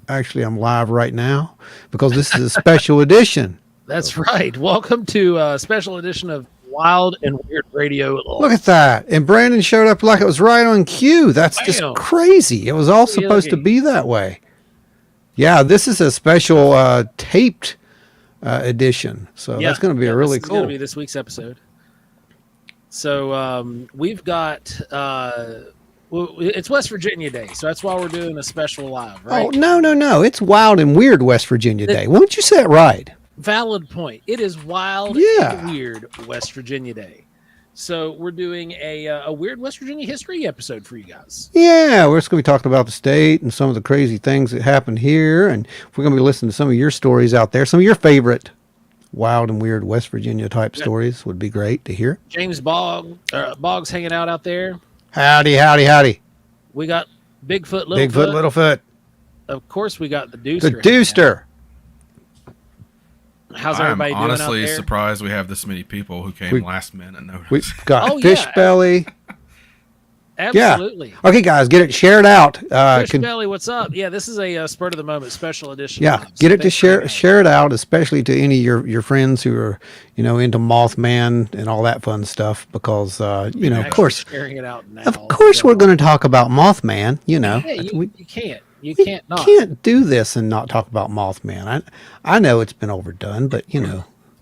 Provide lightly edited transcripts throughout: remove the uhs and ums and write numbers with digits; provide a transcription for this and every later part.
Actually, I'm live right now because this is a special edition. That's right. Welcome to a special edition of Wild and Weird Radio Look at Live. that. And Brandon showed up like it was right on cue. That's just Bam! crazy. It was all Looky, supposed to looky. be that way. Yeah, this is a special taped edition. So that's going to be really This is going cool. to be this week's episode. So we've got it's West Virginia Day, so that's why we're doing a special live, right? Oh, no. It's Wild and Weird West Virginia Day. Won't you say it right? Valid point. It is Wild Yeah. and Weird West Virginia Day. So we're doing a weird West Virginia history episode for you guys. Yeah, we're just going to be talking about the state and some of the crazy things that happened here. And we're going to be listening to some of your stories out there. Some of your favorite wild and weird West Virginia type stories would be great to hear. James Boggs hanging out there. Howdy. We got Bigfoot, Bigfoot, Littlefoot. Of course, we got the Deuster. The Deuster. How's I'm everybody doing out honestly there? surprised we have this many people who came last minute notice. We've got Oh, Fish yeah. Belly. Absolutely. Yeah. Okay, guys, get it shared out. Fish Belly, what's up? Yeah, this is a spur of the moment special edition. Yeah, live, so get it to thanks for having share it out, especially to any of your friends who are, into Mothman and all that fun stuff. Because of Actually course, sharing it out now. we're going to talk about Mothman. Yeah, We you can't. You we can't not. can't do this and not talk about Mothman. I know it's been overdone, but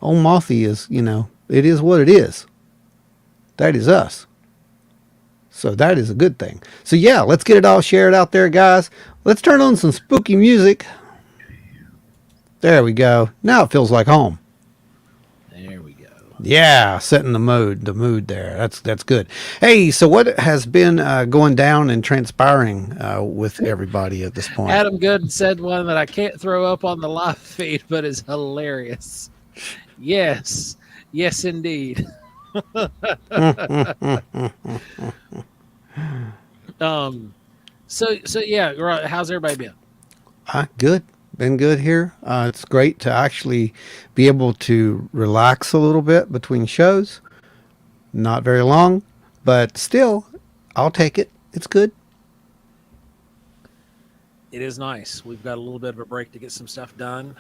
old Mothy is it is what it is. That is us. So that is a good thing. So yeah, let's get it all shared out there, guys. Let's turn on some spooky music. There we go. Now it feels like home. There we go. Yeah, setting the mood there. That's good. Hey, so what has been going down and transpiring with everybody at this point? Adam Good said one that I can't throw up on the live feed, but is hilarious. Yes, indeed. So yeah, right, how's everybody been? Good. Been good here. It's great to actually be able to relax a little bit between shows. Not very long, but still, I'll take it. It's good. It is nice. We've got a little bit of a break to get some stuff done.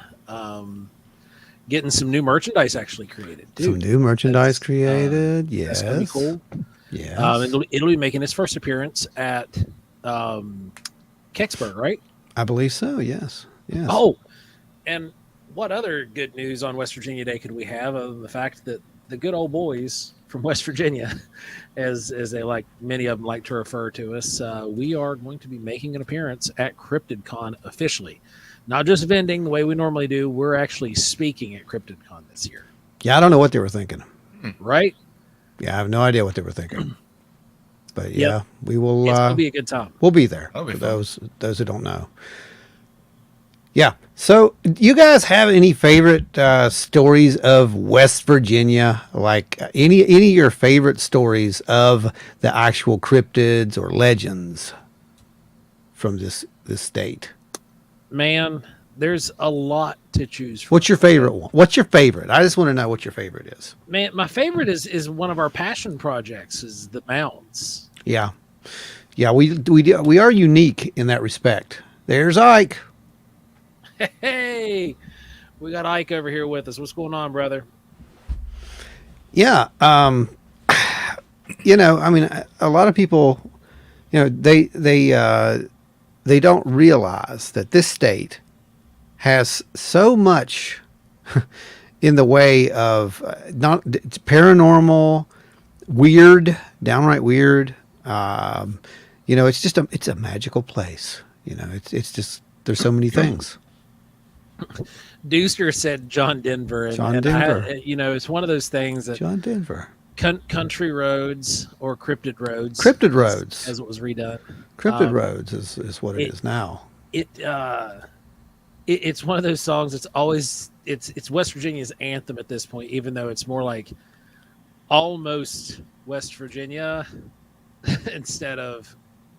Getting some new merchandise actually created. Some new merchandise created. Yes. That's gonna be cool. Yes. It'll be making its first appearance at Kecksburg, right? I believe so. Yes. Yes. Oh, and what other good news on West Virginia Day could we have other than the fact that the good old boys from West Virginia, as they many of them like to refer to us, we are going to be making an appearance at CryptidCon officially. Not just vending the way we normally do. We're actually speaking at CryptidCon this year. Yeah, I don't know what they were thinking. Right? Yeah, I have no idea what they were thinking. But yeah, Yep. we will. It's gonna be a good time. We'll be there That'll be for fun. those who don't know. Yeah. So, do you guys have any favorite stories of West Virginia? Like any of your favorite stories of the actual cryptids or legends from this state? Man, there's a lot to choose from. What's your favorite one? What's your favorite? I just want to know what your favorite is. Man, my favorite is one of our passion projects, is the mounds. Yeah. Yeah, we are unique in that respect. There's Ike. Hey, we got Ike over here with us. What's going on, brother? Yeah. I mean, a lot of people, they don't realize that this state has so much in the way of it's paranormal, weird, downright weird. It's a magical place. It's just there's so many things. Deuster said John Denver. John Denver. It's one of those things that John Denver. country roads or cryptid roads. Cryptid roads. as it was redone. Cryptid roads is what it is now. It's one of those songs that's always it's West Virginia's anthem at this point, even though it's more like almost West Virginia instead of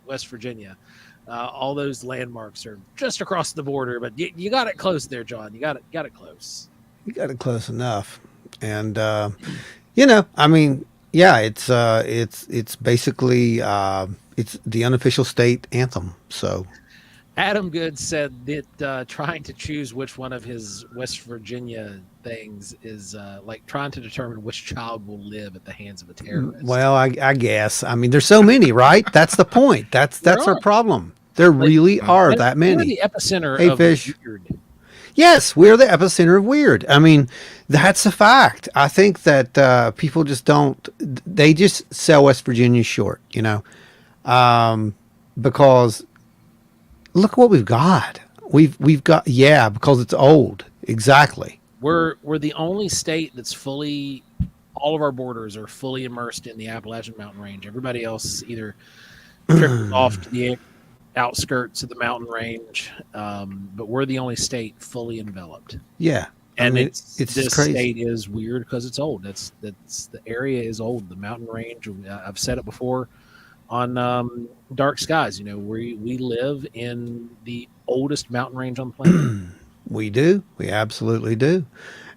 West Virginia. All those landmarks are just across the border, but you got it close there, John. You got it close. You got it close enough, and I mean, yeah, it's basically it's the unofficial state anthem. So Adam Good said that trying to choose which one of his West Virginia things is like trying to determine which child will live at the hands of a terrorist. Well, I guess. I mean, there's so many, right? That's the point. That's There our are. problem. There really are that We're many. the epicenter Hey, of Fish. weird. Yes, we're the epicenter of weird. I mean, that's a fact. I think that people just don't. They just sell West Virginia short, because look what we've got. We've got because it's old. Exactly. We're the only state that's fully. All of our borders are fully immersed in the Appalachian Mountain Range. Everybody else either trickles off to the outskirts of the mountain range, but we're the only state fully enveloped. Yeah. And I mean, it's it's this crazy. state is weird because it's old. That's the area is old. The mountain range. I've said it before on Dark Skies. We live in the oldest mountain range on the planet. We do. We absolutely do.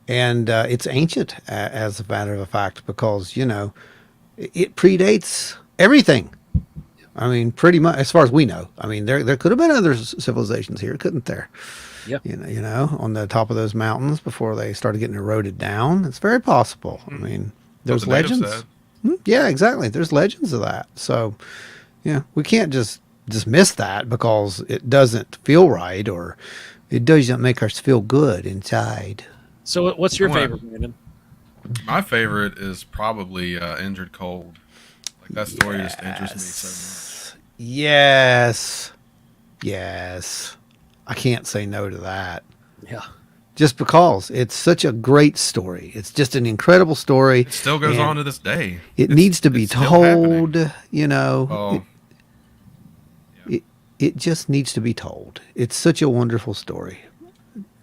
And it's ancient, as a matter of fact, because, it predates everything. I mean, pretty much, as far as we know. I mean, there could have been other civilizations here, couldn't there? Yeah. On the top of those mountains before they started getting eroded down. It's very possible. I mean, there's the natives legends. said. Yeah, exactly. There's legends of that. So, we can't just dismiss that because it doesn't feel right or it doesn't make us feel good inside. So, what's your Well, favorite, Brandon? My favorite is probably Injured Cold. Like that story just interests me so much. Yes. Yes. I can't say no to that. Yeah. Just because it's such a great story. It's just an incredible story. It still goes and on to this day. It needs to be it's still happening. told, Oh, It just needs to be told. It's such a wonderful story.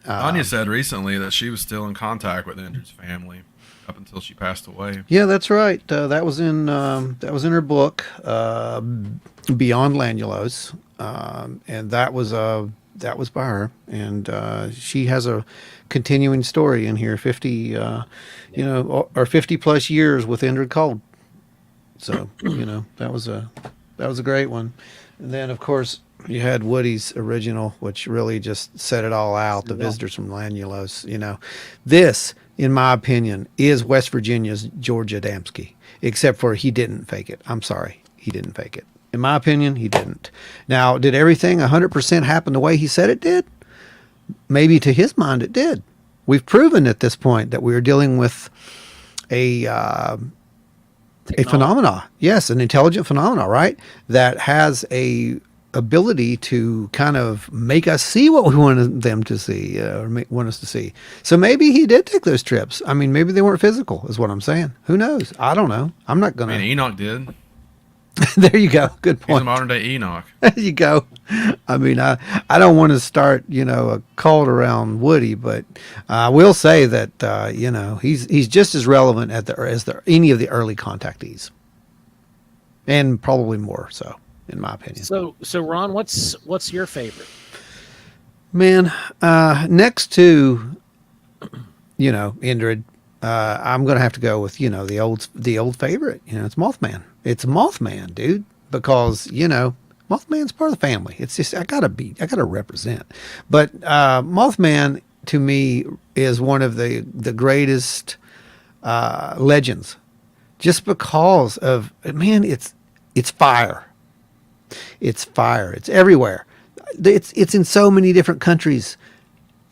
Anya said recently that she was still in contact with Injured's family up until she passed away. Yeah, that's right. That was in her book, Beyond Lanulos, and that was by her. And she has a continuing story in here, 50, or 50 plus years with Indrid Cold. So that was a great one. And then of course you had Woody's original, which really just set it all out. The Visitors from Lanulos. This, in my opinion, is West Virginia's George Adamski, except for he didn't fake it. I'm sorry, he didn't fake it. In my opinion, he didn't. Now, did everything 100% happen the way he said it did? Maybe to his mind it did. We've proven at this point that we are dealing with a phenomena. Yes, an intelligent phenomena, right? That has a ability to kind of make us see what we wanted them to see, want us to see. So maybe he did take those trips. I mean, maybe they weren't physical, is what I'm saying. Who knows? I don't know. I'm not I gonna. mean, Enoch did. There you go. Good He's a point. modern day Enoch. There you go. I mean, I don't want to start, a cult around Woody, but I will say that, he's just as relevant as any of the early contactees, and probably more so, in my opinion. So Ron, what's your favorite? Man, next to, Indrid, I'm gonna have to go with the old favorite. It's Mothman. It's Mothman, dude, because Mothman's part of the family. It's just I gotta represent. But Mothman to me is one of the greatest legends, just because of it's fire. It's fire. It's everywhere. It's in so many different countries.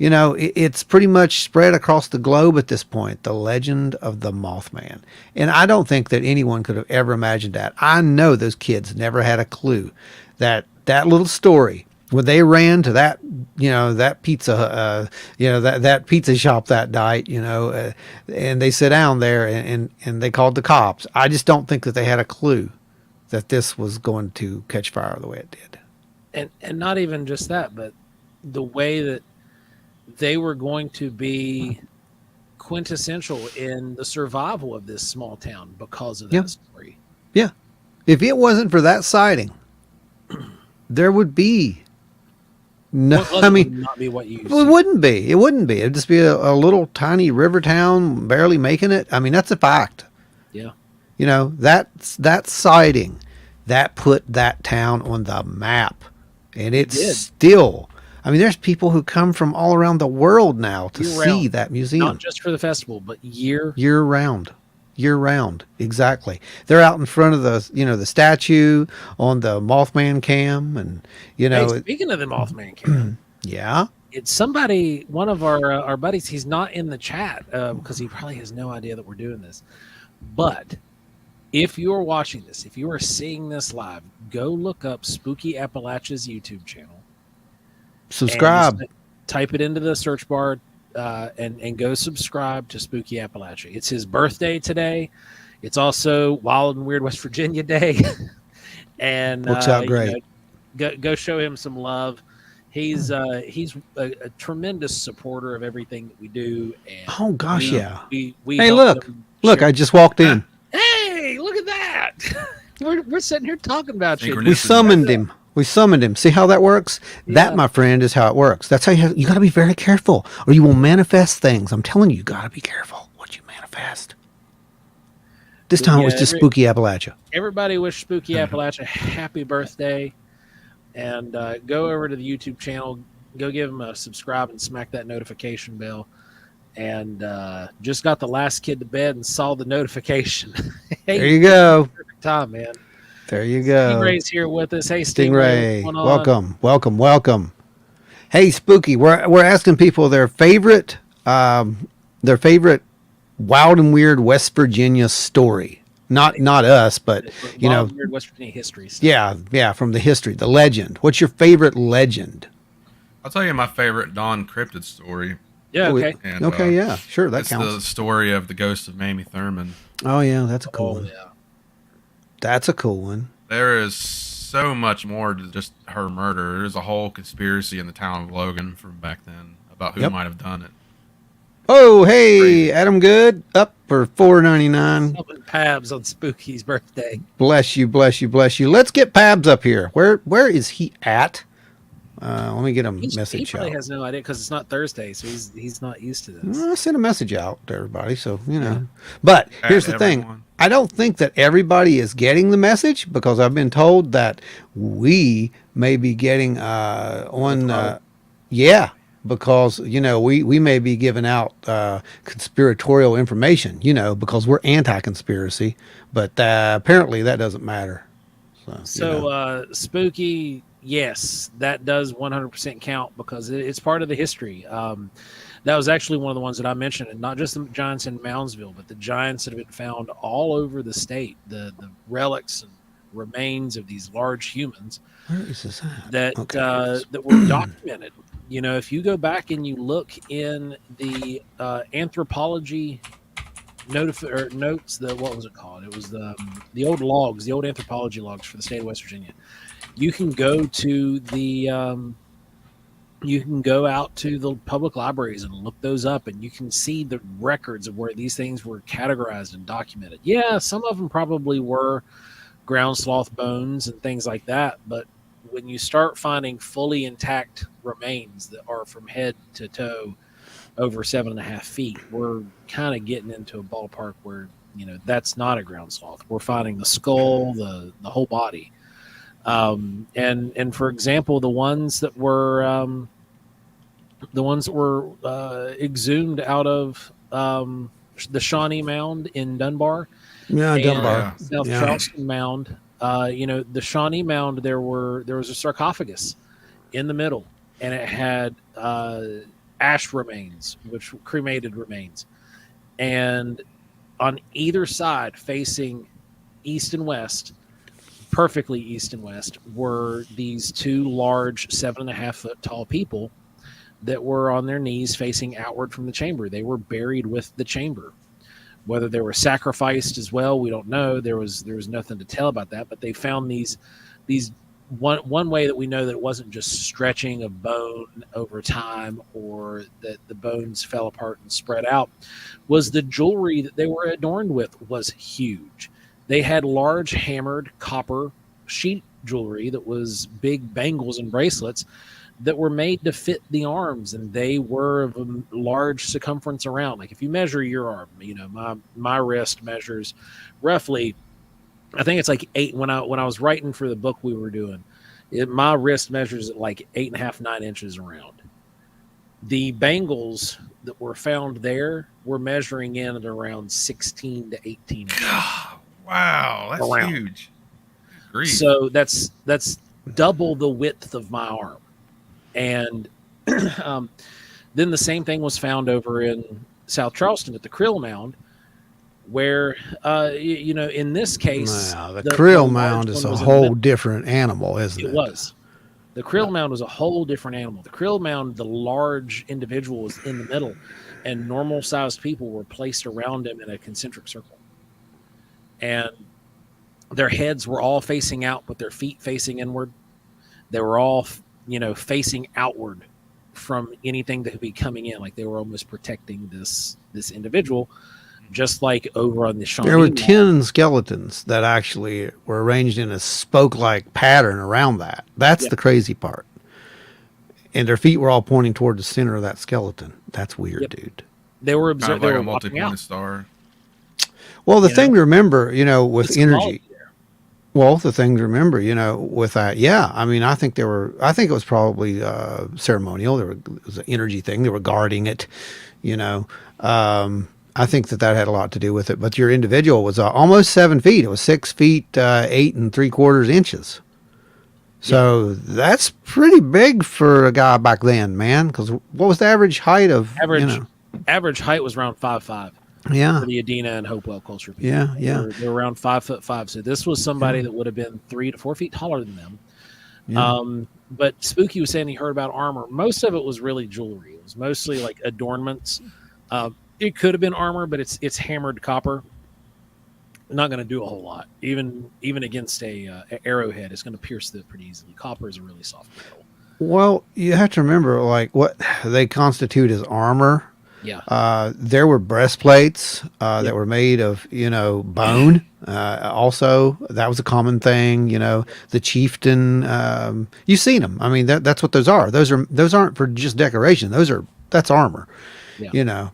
It's pretty much spread across the globe at this point, the legend of the Mothman. And I don't think that anyone could have ever imagined that. I know those kids never had a clue that little story, when they ran to that, that pizza, that pizza shop that night, and they sit down there and they called the cops. I just don't think that they had a clue that this was going to catch fire the way it did. And not even just that, but the way that they were going to be quintessential in the survival of this small town because of that story. Yeah. If it wasn't for that sighting, there would be no, Would I mean, not be what you it wouldn't be. It wouldn't be. It'd just be a little tiny river town barely making it. I mean, that's a fact. Yeah. That sighting, that put that town on the map. and it's did. still. I mean, there's people who come from all around the world now to Year see round. that museum. Not just for the festival, but year. Year round. Year round. Exactly. They're out in front of the statue on the Mothman cam, and Hey, speaking of the Mothman camp, yeah. it's somebody, one of our buddies. He's not in the chat because he probably has no idea that we're doing this. But if you are watching this, if you are seeing this live, go look up Spooky Appalachia's YouTube channel. Subscribe. And type it into the search bar and go subscribe to Spooky Appalachia. It's his birthday today. It's also Wild and Weird West Virginia Day. And Works out great. Go show him some love. He's a tremendous supporter of everything that we do. And Oh gosh, yeah. We Hey, help look. him Look, share- I just walked in. Hey, look at that. We're sitting here talking about you. Synchronicity. We summoned him. We summoned him. See how that works? Yeah. That, my friend, is how it works. That's how you got to be very careful, or you will manifest things. I'm telling you, you got to be careful what you manifest. This time it was Yeah, just spooky Appalachia. Everybody wish Spooky Appalachia happy birthday, and go over to the YouTube channel, go give him a subscribe and smack that notification bell. And just got the last kid to bed and saw the notification. Hey, There you go. perfect time, man. There you go. Stingray's here with us. Hey, Stingray, what's going on? welcome. Hey, Spooky, we're asking people their favorite wild and weird West Virginia story. Not us, but you know, Wild, weird West Virginia histories. yeah, from the history, the legend. What's your favorite legend? I'll tell you my favorite Dawn cryptid story. Yeah, Oh, okay. And, Okay, yeah, sure, that it's counts. the story of the ghost of Mamie Thurman. Oh yeah, that's a cool Oh, one. yeah. That's a cool one. There is so much more to just her murder. There's a whole conspiracy in the town of Logan from back then about who Yep. might have done it. Oh, hey, Crazy. Adam Good, up for $4.99. Helping Pabs on Spooky's birthday. Bless you. Let's get Pabs up here. Where is he at? Let me get a He message probably out. has no idea because it's not Thursday, so he's not used to this. I sent a message out to everybody, so you know. But here's the thing: everyone. I don't think that everybody is getting the message because I've been told that we may be getting yeah, because you know we may be giving out conspiratorial information, you know, because we're anti-conspiracy, but apparently that doesn't matter. So, you know. Spooky, yes, that does 100% count because it's part of the history. That was actually one of the ones that I mentioned, and not just the giants in Moundsville, but the giants that have been found all over the state, the relics and remains of these large humans Where is this at? that Okay. that were documented. You know, if you go back and you look in the anthropology notes, what was it called? It was the old logs, the old anthropology logs for the state of West Virginia. You can go to you can go out to the public libraries and look those up, and you can see the records of where these things were categorized and documented. Yeah, some of them probably were ground sloth bones and things like that, but when you start finding fully intact remains that are from head to toe over 7.5 feet, we're kind of getting into a ballpark where, you know, that's not a ground sloth. We're finding the skull, the whole body. And for example, the ones that were exhumed out of the Shawnee Mound in Dunbar, Yeah, and Dunbar. South Yeah. Charleston Mound. You know, the Shawnee Mound, there was a sarcophagus in the middle, and it had ash remains, which cremated remains, and on either side, facing east and west, perfectly east and west, were these two large 7.5 foot tall people that were on their knees facing outward from the chamber. They were buried with the chamber. Whether they were sacrificed as well, we don't know. There was nothing to tell about that, but they found these one way that we know that it wasn't just stretching of bone over time or that the bones fell apart and spread out, was the jewelry that they were adorned with was huge. They had large hammered copper sheet jewelry that was big bangles and bracelets that were made to fit the arms, and they were of a large circumference around. Like if you measure your arm, you know, my wrist measures roughly, I think it's like 8. When I was writing for the book we were doing, My wrist measures at like 8.5, 9 inches around. The bangles that were found there were measuring in at around 16 to 18 inches God, wow, that's around. huge. Good grief. So that's double the width of my arm. And then the same thing was found over in South Charleston at the Krill Mound, where in this case, Now, the Krill Mound is a was whole different animal, isn't it? It was. The Krill Mound was a whole different animal. The Krill Mound, the large individual was in the middle, and normal-sized people were placed around him in a concentric circle. And their heads were all facing out, but their feet facing inward. They were all, facing outward from anything that could be coming in. Like they were almost protecting this individual, just like over on the Shawnee There were Mound. 10 skeletons that actually were arranged in a spoke-like pattern around that. That's the crazy part. And their feet were all pointing toward the center of that skeleton. That's weird, dude. They were Kind of they like were a walking multi-pointed out. star. Well, the thing to remember, with It's energy. symbolic there. Well, the thing to remember, with that, I mean, I think it was probably ceremonial. It was an energy thing. They were guarding it, I think that had a lot to do with it. But your individual was almost 7 feet. It was 6 feet, 8 3/4 inches. So that's pretty big for a guy back then, man. Because what was the average height of Average height was around 5'5". Yeah. For the Adena and Hopewell culture people. Yeah. They were around 5'5". So this was somebody that would have been 3 to 4 feet taller than them. Yeah. But Spooky was saying he heard about armor. Most of it was really jewelry. It was mostly like adornments. It could have been armor, but it's hammered copper. Not going to do a whole lot. Even against a arrowhead, it's going to pierce it pretty easily. Copper is a really soft metal. Well, you have to remember, like, what they constitute as armor. Yeah. There were breastplates that were made of, bone. Also, that was a common thing. The chieftain. You've seen them. I mean, that's what those are. Those aren't for just decoration. That's armor. Yeah.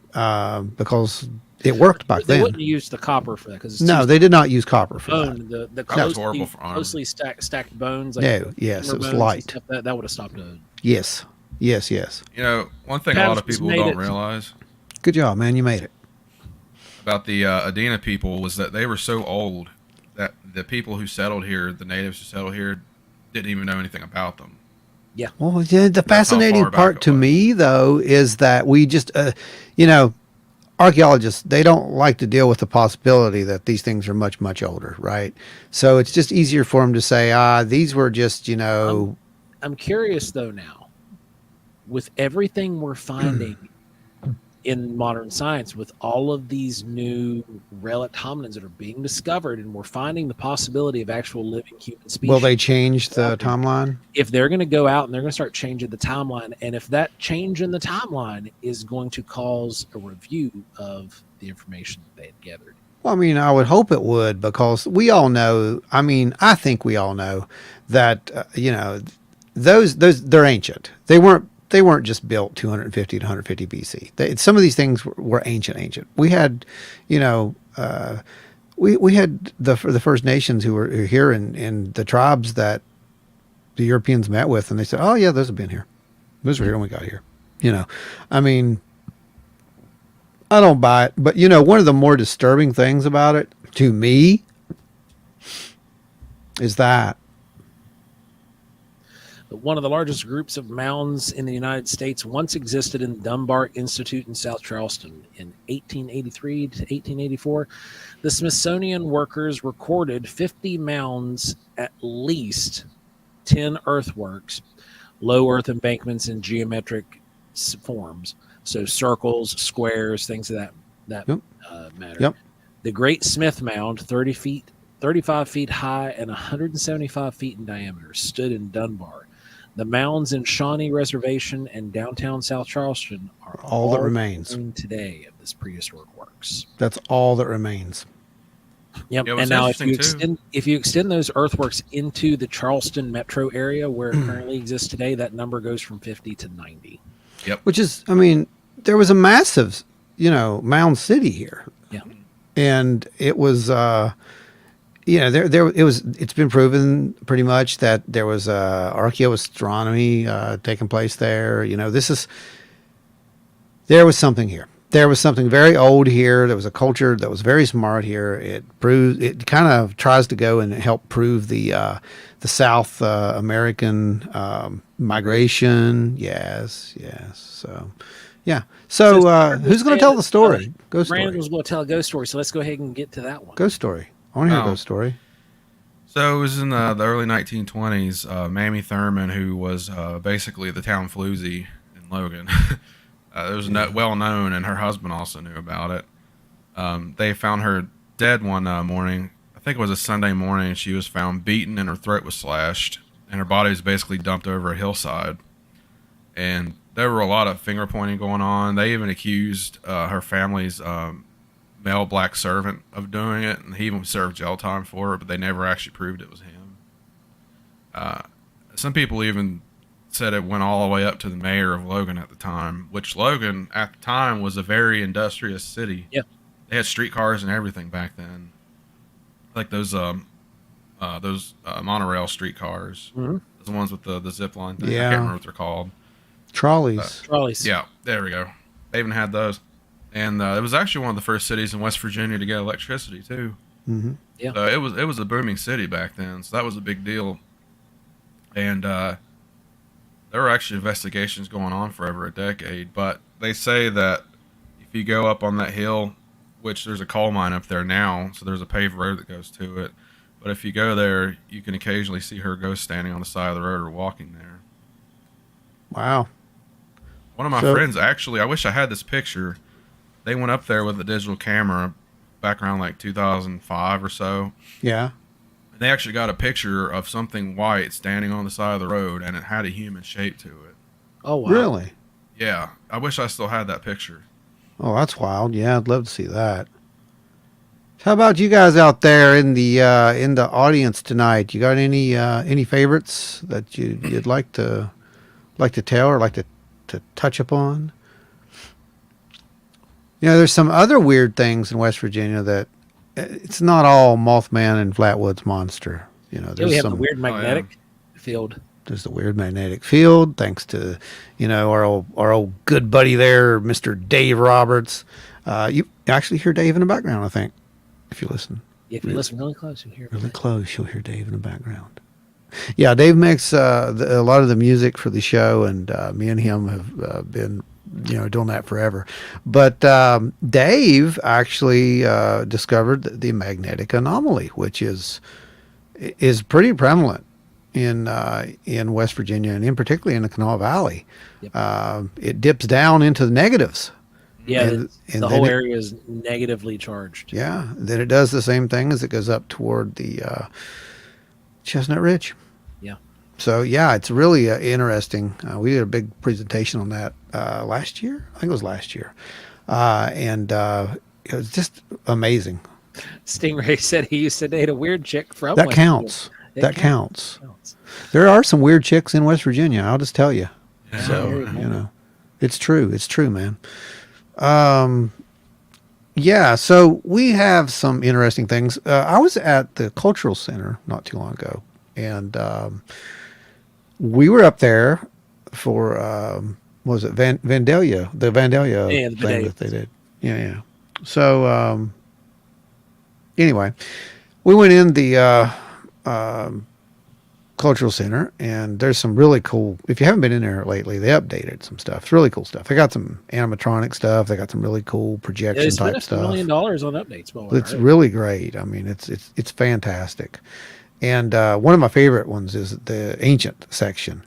Because it worked back They then. wouldn't use the copper for that because No, they did not use copper for that. bone. The That was horrible for armor. closely stacked bones. No, yes, femur it was bones and light. stuff, that would have stopped a. Yes. One thing a lot of people don't realize Good job, man. You made it. about the Adena people was that they were so old that the people who settled here, the natives who settled here, didn't even know anything about them. Well, yeah, the fascinating far back part it to was. me, though, is that we just, archaeologists, they don't like to deal with the possibility that these things are much, much older, right? So it's just easier for them to say, these were just, I'm curious though now, with everything we're finding in modern science, with all of these new relic hominins that are being discovered, and we're finding the possibility of actual living human species. will they change the timeline? If they're going to go out and they're going to start changing the timeline, and if that change in the timeline is going to cause a review of the information that they had gathered. Well, I mean, I would hope it would, because we all know, I think we all know that, those they're ancient. They weren't just built 250 to 150 BC. Some of these things were ancient. We had, we had the First Nations who were here and the tribes that the Europeans met with, and they said, "Oh yeah, those have been here. Those were here when we got here." I don't buy it, but one of the more disturbing things about it to me is that one of the largest groups of mounds in the United States once existed in Dunbar Institute in South Charleston in 1883 to 1884. The Smithsonian workers recorded 50 mounds, at least 10 earthworks, low earth embankments in geometric forms. So circles, squares, things of that matter. Yep. The Great Smith Mound, 35 feet high and 175 feet in diameter, stood in Dunbar. The mounds in Shawnee Reservation and downtown South Charleston are all that remains today of this prehistoric works. That's all that remains. Yep. Yeah, And now, interesting, if you extend those earthworks into the Charleston metro area where it currently exists today, that number goes from 50 to 90. Which is, there was a massive, mound city here. Yeah. And it was, it's been proven pretty much that there was archaeoastronomy taking place there. There was something here. There was something very old here. There was a culture that was very smart here. It kind of tries to go and help prove the South American migration. Yes. So, yeah. So, who's going to tell the story? Ghost Brandon story. was going to tell a ghost story, so let's go ahead and get to that one. Ghost story. I want to hear a Oh. ghost story. So it was in the early 1920s. Mamie Thurman, who was basically the town floozy in Logan, it was well known, and her husband also knew about it. They found her dead one morning. I think it was a Sunday morning. She was found beaten, and her throat was slashed, and her body was basically dumped over a hillside. And there were a lot of finger pointing going on. They even accused her family's male black servant of doing it, and he even served jail time for it, but they never actually proved it was him. Some people even said it went all the way up to the mayor of Logan at the time, which Logan at the time was a very industrious city. Yeah. They had streetcars and everything back then, like those monorail streetcars, Mhm. the ones with the zip line thing. I Yeah. can't remember what they're called. Trolleys. Trolleys. Yeah, there we go. They even had those. And it was actually one of the first cities in West Virginia to get electricity too. Mm-hmm. Yeah. So it was a booming city back then, so that was a big deal. And there were actually investigations going on for over a decade. But they say that if you go up on that hill, which there's a coal mine up there now, so there's a paved road that goes to it. But if you go there, you can occasionally see her ghost standing on the side of the road or walking there. Wow. One of my So- friends, actually, I wish I had this picture. They went up there with a digital camera back around like 2005 or so. Yeah. And they actually got a picture of something white standing on the side of the road, and it had a human shape to it. Oh, wow. Really? Yeah, I wish I still had that picture. Oh, that's wild. Yeah, I'd love to see that. How about you guys out there in the audience tonight? You got any favorites that you'd like to tell or like to touch upon? There's some other weird things in West Virginia that it's not all Mothman and Flatwoods Monster. Yeah, There's we have the some. weird magnetic field. There's the weird magnetic field, thanks to our old good buddy there, Mr. Dave Roberts. You actually hear Dave in the background, I think, if you listen If you listen really close, you'll hear it. really close. You'll hear Dave in the background. Yeah, Dave makes a lot of the music for the show, and me and him have been doing that forever. But Dave actually discovered the magnetic anomaly, which is pretty prevalent in West Virginia, and in particularly in the Kanawha Valley. Yep. It dips down into the negatives. Yeah, And the then whole it- area is negatively charged. Yeah, then it does the same thing as it goes up toward the Chestnut Ridge. Yeah. So yeah, it's really interesting. We did a big presentation on that last year. I think it was last year, and it was just amazing. Stingray said he used to date a weird chick from That West counts. Virginia. That counts. Counts. There are some weird chicks in West Virginia. I'll just tell you. Yeah. So it's true. It's true, man. Yeah. So we have some interesting things. I was at the Cultural Center not too long ago, and we were up there for what was it Vandalia? The Vandalia Yeah, the thing Vandalia. that they did. Yeah. So anyway, we went in the Cultural Center, and there's some really cool. If you haven't been in there lately, they updated some stuff. It's really cool stuff. They got some animatronic stuff. They got some really cool Yeah, projection they spent type $1 stuff. million on updates. Well, It's really great. I mean, it's fantastic. And one of my favorite ones is the ancient section,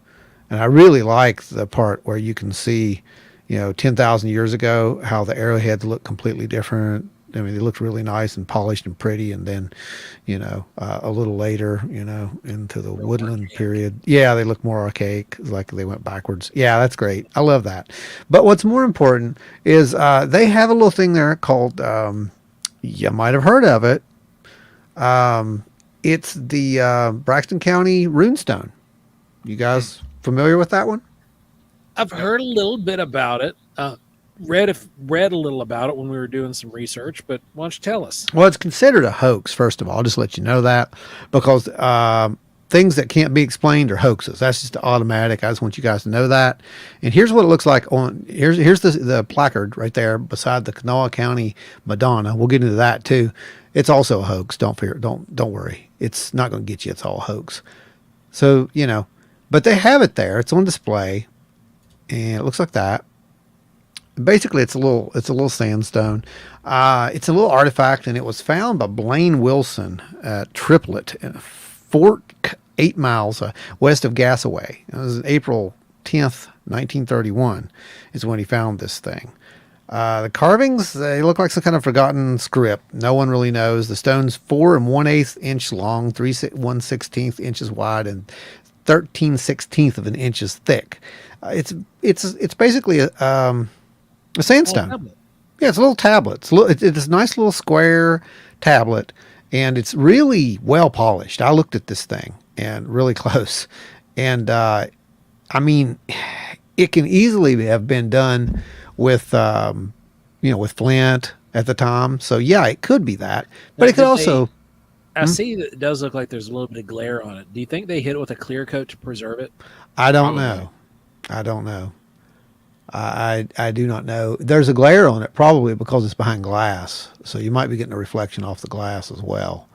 and I really like the part where you can see, 10,000 years ago, how the arrowheads look completely different. I mean, they looked really nice and polished and pretty, and then, a little later, into the woodland archaic. period, yeah, they look more archaic, like they went backwards. Yeah, that's great. I love that. But what's more important is they have a little thing there called, you might have heard of it. It's the Braxton County Runestone. You guys familiar with that one? I've heard a little bit about it. read a little about it when we were doing some research, but why don't you tell us? Well, it's considered a hoax, first of all. I'll just let you know that because things that can't be explained are hoaxes. That's just automatic. I just want you guys to know that. And here's what it looks like on here's the placard right there beside the Kanawha County Madonna. We'll get into that too. It's also a hoax. Don't fear. Don't worry. It's not going to get you. It's all a hoax. So, but they have it there. It's on display, and it looks like that. Basically, it's a little sandstone. It's a little artifact, and it was found by Blaine Wilson at Triplet in Fork, 8 miles west of Gassaway. It was April 10th, 1931 is when he found this thing. The carvings, they look like some kind of forgotten script. No one really knows. The stone's 4 1/8 inch long, 3 1/16 inches wide, and 13/16 of an inch thick. It's basically a sandstone. Tablet. Yeah, it's a little tablet. It's a nice little square tablet, and it's really well polished. I looked at this thing and really close, and I mean, it can easily have been done with with flint at the time. So yeah, it could be that, but it could also. I see that it does look like there's a little bit of glare on it. Do you think they hit it with a clear coat to preserve it? I don't Probably. know. I don't know. I do not know. There's a glare on it probably because it's behind glass, so you might be getting a reflection off the glass as well.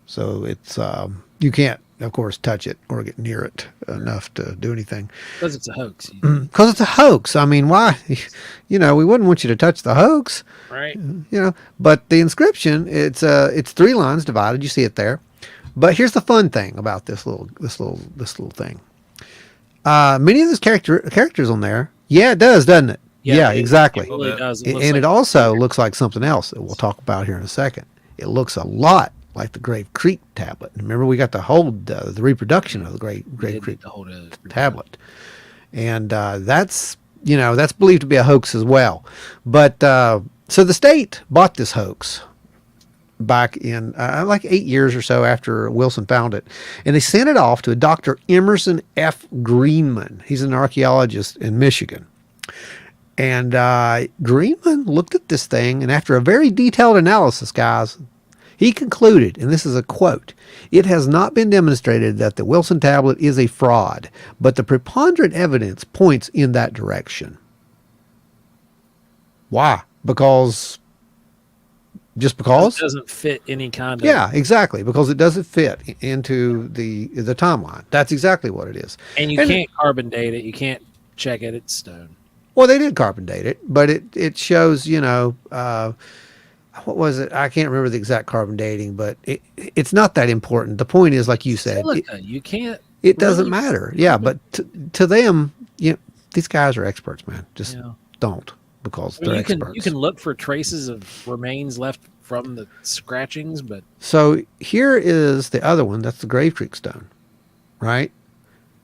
So it's you can't, of course, touch it or get near it enough to do anything Because it's a hoax, because it's a hoax. I mean, why? We wouldn't want you to touch the hoax, right? But the inscription, it's 3 lines divided. You see it there. But here's the fun thing about this little thing. Many of those characters on there. Yeah, it does, doesn't it? Yeah, exactly. It really does. It looks And like it also looks like something else that we'll talk about here in a second. It looks a lot like the Grave Creek tablet. Remember, we got to hold the reproduction of the Grave Creek the whole tablet, and that's believed to be a hoax as well. But so the state bought this hoax back in like 8 years or so after Wilson found it, and they sent it off to a Dr. Emerson F. Greenman. He's an archaeologist in Michigan. And Greenman looked at this thing, and after a very detailed analysis, guys, he concluded, and this is a quote, "It has not been demonstrated that the Wilson tablet is a fraud, but the preponderant evidence points in that direction." Why? Just because? It doesn't fit any kind of. Yeah, exactly. Because it doesn't fit into the timeline. That's exactly what it is. And you can't carbon date it. You can't check it. It's stone. Well, they did carbon date it, but it shows, what was it? I can't remember the exact carbon dating, but it's not that important. The point is, like you said, Silica, you can't. it doesn't matter. Yeah, but to them, these guys are experts, man. Just don't, because they're experts. You can look for traces of remains left from the scratchings, but So here is the other one. That's the Grave Creek stone, right?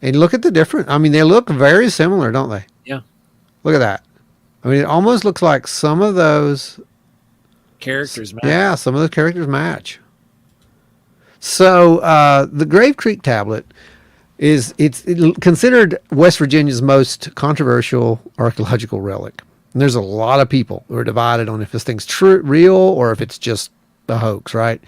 And look at the difference. I mean, they look very similar, don't they? yeah, Look at that. I mean, it almost looks like some of those. characters match. Yeah, some of the characters match. So the Grave Creek tablet it's considered West Virginia's most controversial archaeological relic. And there's a lot of people who are divided on if this thing's real or if it's just a hoax, right?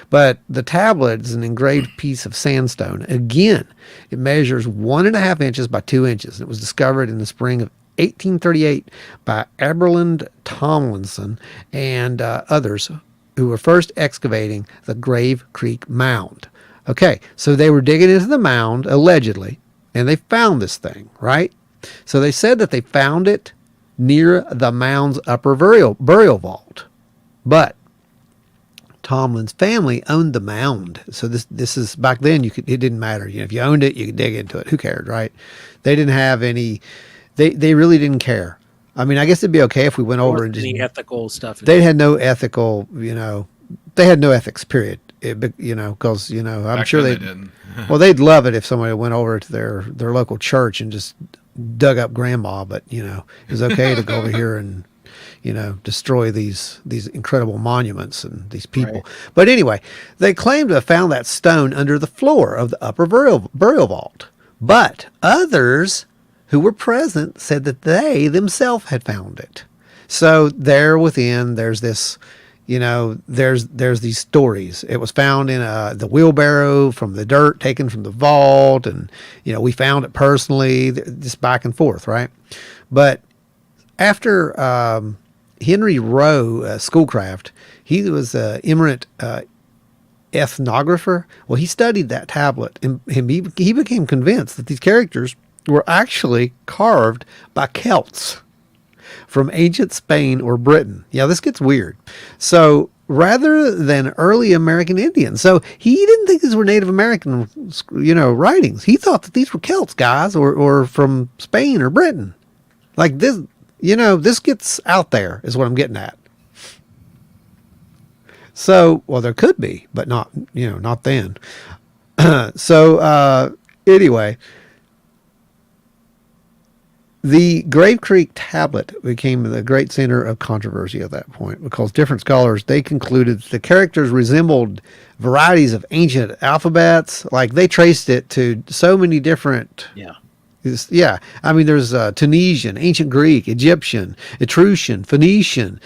But the tablet is an engraved piece of sandstone. Again, it measures 1.5 inches by 2 inches. It was discovered in the spring of 1838 by Aberland Tomlinson and others who were first excavating the Grave Creek Mound. Okay, so they were digging into the mound, allegedly, and they found this thing, right? So they said that they found it near the mound's upper burial vault. But Tomlin's family owned the mound. So this is back then. It didn't matter. If you owned it, you could dig into it. Who cared, right? They didn't have any. They really didn't care. I mean, I guess it'd be okay if we went over and just any ethical stuff. They had no ethical. They had no ethics. Period. Because I'm Back sure then they didn't. well, they'd love it if somebody went over to their local church and just dug up grandma, but it was okay to go over here and destroy these incredible monuments and these people. Right. But anyway, they claim to have found that stone under the floor of the upper burial vault. But others who were present said that they themselves had found it. So there within, there's this, there's these stories. It was found in the wheelbarrow from the dirt taken from the vault, and we found it personally, just back and forth, right? But after Henry Rowe, Schoolcraft, he was an eminent ethnographer. Well, he studied that tablet, and he became convinced that these characters were actually carved by Celts from ancient Spain or Britain. Yeah, this gets weird. So rather than early American Indians, so he didn't think these were Native American, writings. He thought that these were Celts, guys, or from Spain or Britain. Like this, this gets out there, is what I'm getting at. So, well, there could be, but not then. So, anyway, the Grave Creek tablet became the great center of controversy at that point, because different scholars, they concluded the characters resembled varieties of ancient alphabets. Like, they traced it to so many different. Yeah. I mean, there's Tunisian, ancient Greek, Egyptian, Etruscan, Phoenician.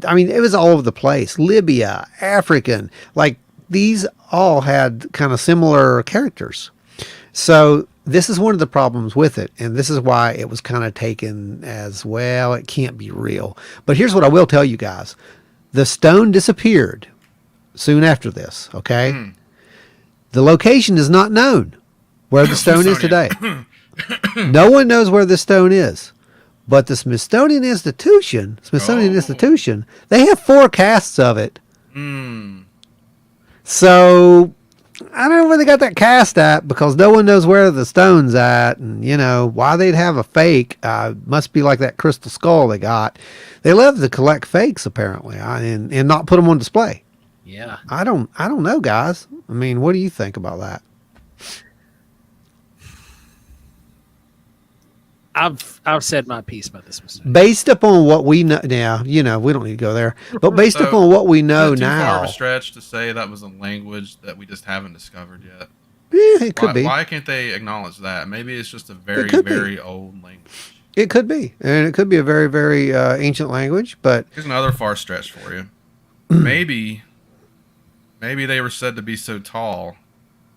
I mean, it was all over the place. Libya, African, like these all had kind of similar characters. So this is one of the problems with it. And this is why it was kind of taken as, well, it can't be real. But here's what I will tell you guys. The stone disappeared soon after this. Okay. The location is not known where the stone is today. No one knows where the stone is. But the Smithsonian Institution, they have 4 casts of it. So I don't know where they got that cast at, because no one knows where the stone's at, and why they'd have a fake. Must be like that crystal skull they got. They love to collect fakes apparently, and not put them on display. Yeah, I don't know, guys. I mean, what do you think about that? I've said my piece about this mistake. Based upon what we know now, we don't need to go there. But based upon what we know is it too now, far of a stretch to say that was a language that we just haven't discovered yet. Yeah, it could be. Why can't they acknowledge that? Maybe it's just a very, very old language. It could be, and it could be a very, very ancient language. But here's another far stretch for you. maybe they were said to be so tall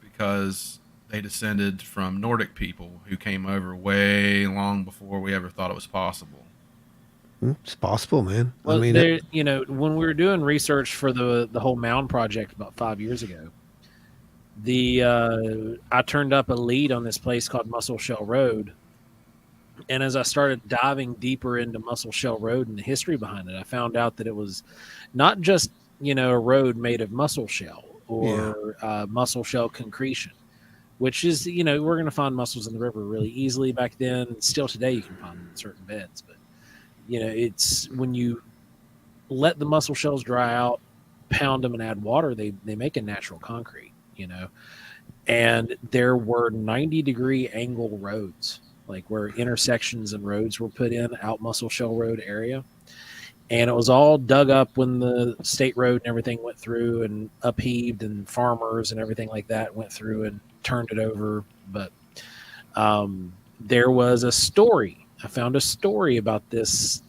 because they descended from Nordic people who came over way long before we ever thought it was possible. It's possible, man. Well, I mean, when we were doing research for the whole mound project about 5 years ago, I turned up a lead on this place called Muscle Shell Road, and as I started diving deeper into Muscle Shell Road and the history behind it, I found out that it was not just a road made of mussel shell or mussel shell concretion. Which is, we're going to find mussels in the river really easily back then. Still today, you can find them in certain beds. But, it's when you let the mussel shells dry out, pound them and add water, they make a natural concrete, And there were 90-degree angle roads, like where intersections and roads were put in out Muscle Shell Road area. And it was all dug up when the state road and everything went through and upheaved, and farmers and everything like that went through and turned it over. But there was a story. I found a story about this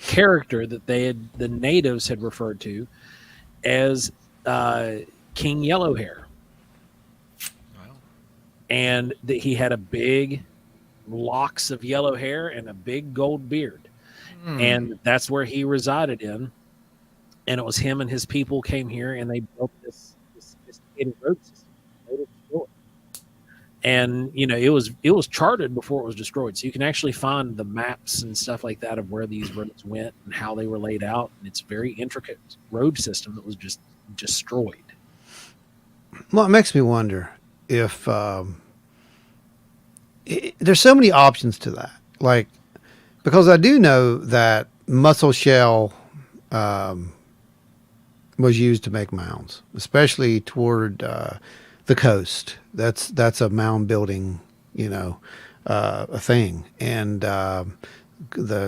character that the natives had referred to as King Yellowhair. Wow. And that he had a big locks of yellow hair and a big gold beard. And that's where he resided in. And it was him and his people came here and they built this sophisticated road system. And, it was charted before it was destroyed. So you can actually find the maps and stuff like that of where these roads went and how they were laid out. And it's a very intricate road system that was just destroyed. Well, it makes me wonder if there's so many options to that. Like, because I do know that mussel shell was used to make mounds, especially toward the coast. That's a mound building, a thing. And the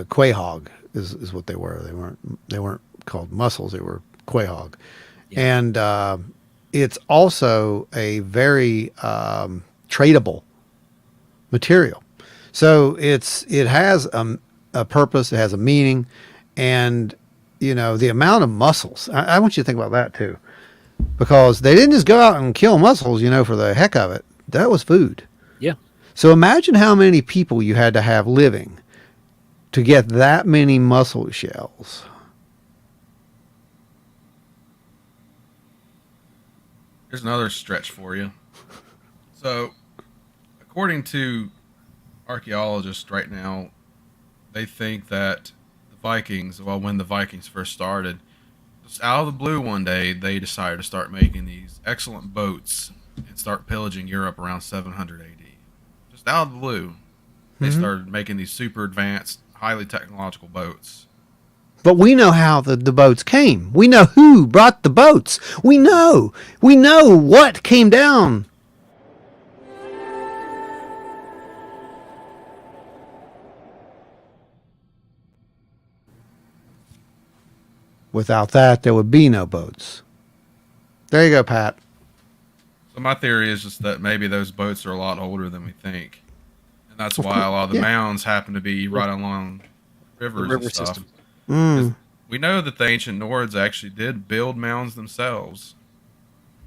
quahog is what they were. They weren't called mussels. They were quahog. Yeah. And it's also a very tradable material. So it has a purpose. It has a meaning, and the amount of mussels. I want you to think about that too, because they didn't just go out and kill mussels, for the heck of it. That was food. Yeah. So imagine how many people you had to have living to get that many mussel shells. Here's another stretch for you. So, according to archaeologists right now, they think that the Vikings, well, when the Vikings first started, just out of the blue one day, they decided to start making these excellent boats and start pillaging Europe around 700 AD. Just out of the blue, they started making these super advanced, highly technological boats. But we know how the boats came. We know who brought the boats. We know what came down. Without that, there would be no boats. There you go, Pat. So my theory is just that maybe those boats are a lot older than we think. And that's why a lot of the mounds happen to be right along rivers river and stuff. system. 'Cause we know that the ancient Nords actually did build mounds themselves.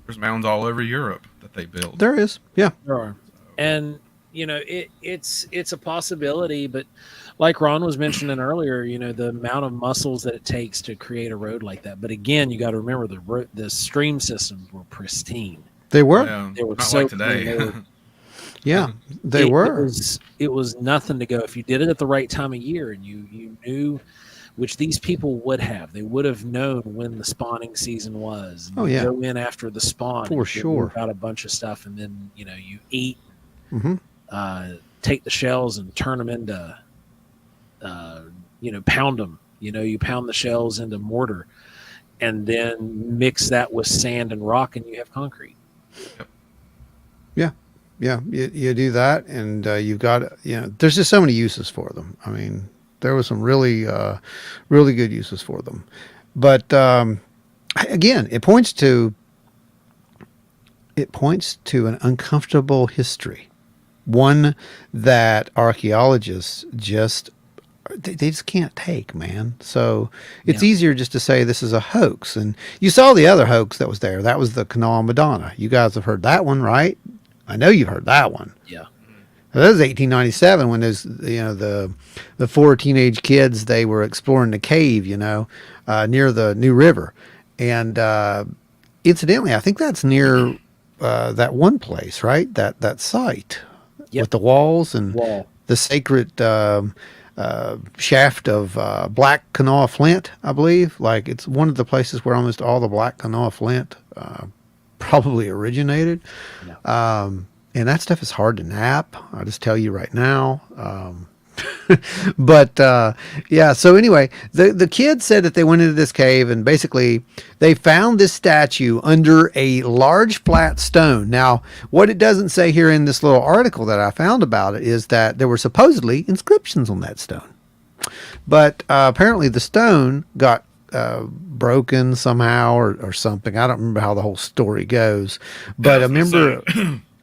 There's mounds all over Europe that they built. There is. Yeah. There are. And it's a possibility, but like Ron was mentioning earlier, the amount of muscles that it takes to create a road like that. But again, you got to remember the stream systems were pristine. They were. Yeah, They were not so like today. clean. Yeah, they were. It was nothing to go. If you did it at the right time of year and you knew, which these people would have, they would have known when the spawning season was. And Oh, you yeah. go in after the spawn For and sure. move out a bunch of stuff, and then you eat, Mhm. take the shells and turn them into, pound them. You pound the shells into mortar, and then mix that with sand and rock, and you have concrete. Yeah, you do that, and you've got, there's just so many uses for them. I mean, there was some really, really good uses for them. But again, it points to an uncomfortable history, one that archaeologists they just can't take, man. So it's easier just to say this is a hoax. And you saw the other hoax that was there. That was the Kanawha Madonna. You guys have heard that one, right? I know you've heard that one. Yeah. That was 1897 when there's the four teenage kids, they were exploring the cave, near the New River, and incidentally, I think that's near that one place, right? That site with the walls and the sacred shaft of black Kanawha flint, I believe. Like it's one of the places where almost all the black Kanawha flint probably originated. Yeah. And that stuff is hard to nap. I'll just tell you right now. But yeah, so anyway, the kids said that they went into this cave and basically they found this statue under a large flat stone. Now, what it doesn't say here in this little article that I found about it is that there were supposedly inscriptions on that stone. But apparently the stone got broken somehow or something. I don't remember how the whole story goes. But a member...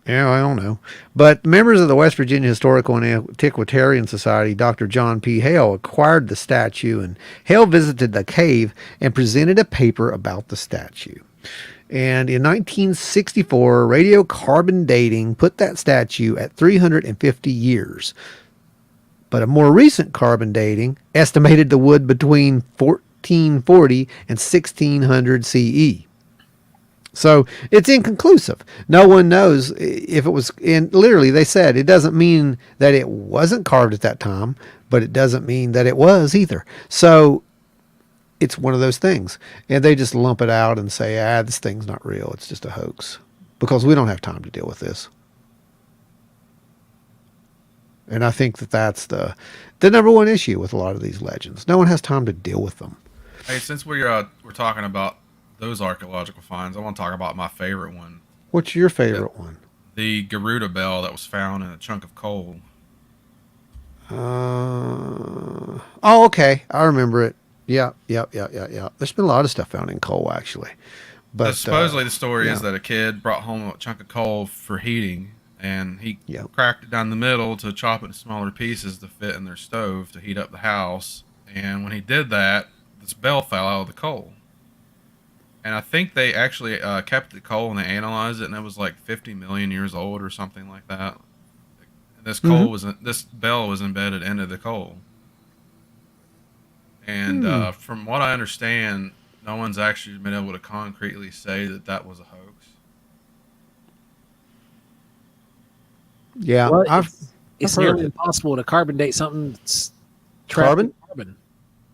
Yeah, I don't know. But members of the West Virginia Historical and Antiquarian Society, Dr. John P. Hale, acquired the statue, and Hale visited the cave and presented a paper about the statue. And in 1964, radiocarbon dating put that statue at 350 years. But a more recent carbon dating estimated the wood between 1440 and 1600 CE. So it's inconclusive. No one knows if it was, and literally they said it doesn't mean that it wasn't carved at that time, but it doesn't mean that it was either. So it's one of those things. And they just lump it out and say, this thing's not real. It's just a hoax, because we don't have time to deal with this. And I think that that's the number one issue with a lot of these legends. No one has time to deal with them. Hey, since we're talking about those archaeological finds, I want to talk about my favorite one. What's your favorite one? The Garuda bell that was found in a chunk of coal. Oh, okay. I remember it. Yeah. There's been a lot of stuff found in coal, actually. But Supposedly the story is that a kid brought home a chunk of coal for heating, and he Yep. cracked it down the middle to chop it into smaller pieces to fit in their stove to heat up the house. And when he did that, this bell fell out of the coal. And I think they actually kept the coal and they analyzed it, and it was like 50 million years old or something like that. And this bell was embedded into the coal. And from what I understand, no one's actually been able to concretely say that that was a hoax. Yeah, Well, I've it's heard nearly it. impossible to carbon date something that's trapped in carbon.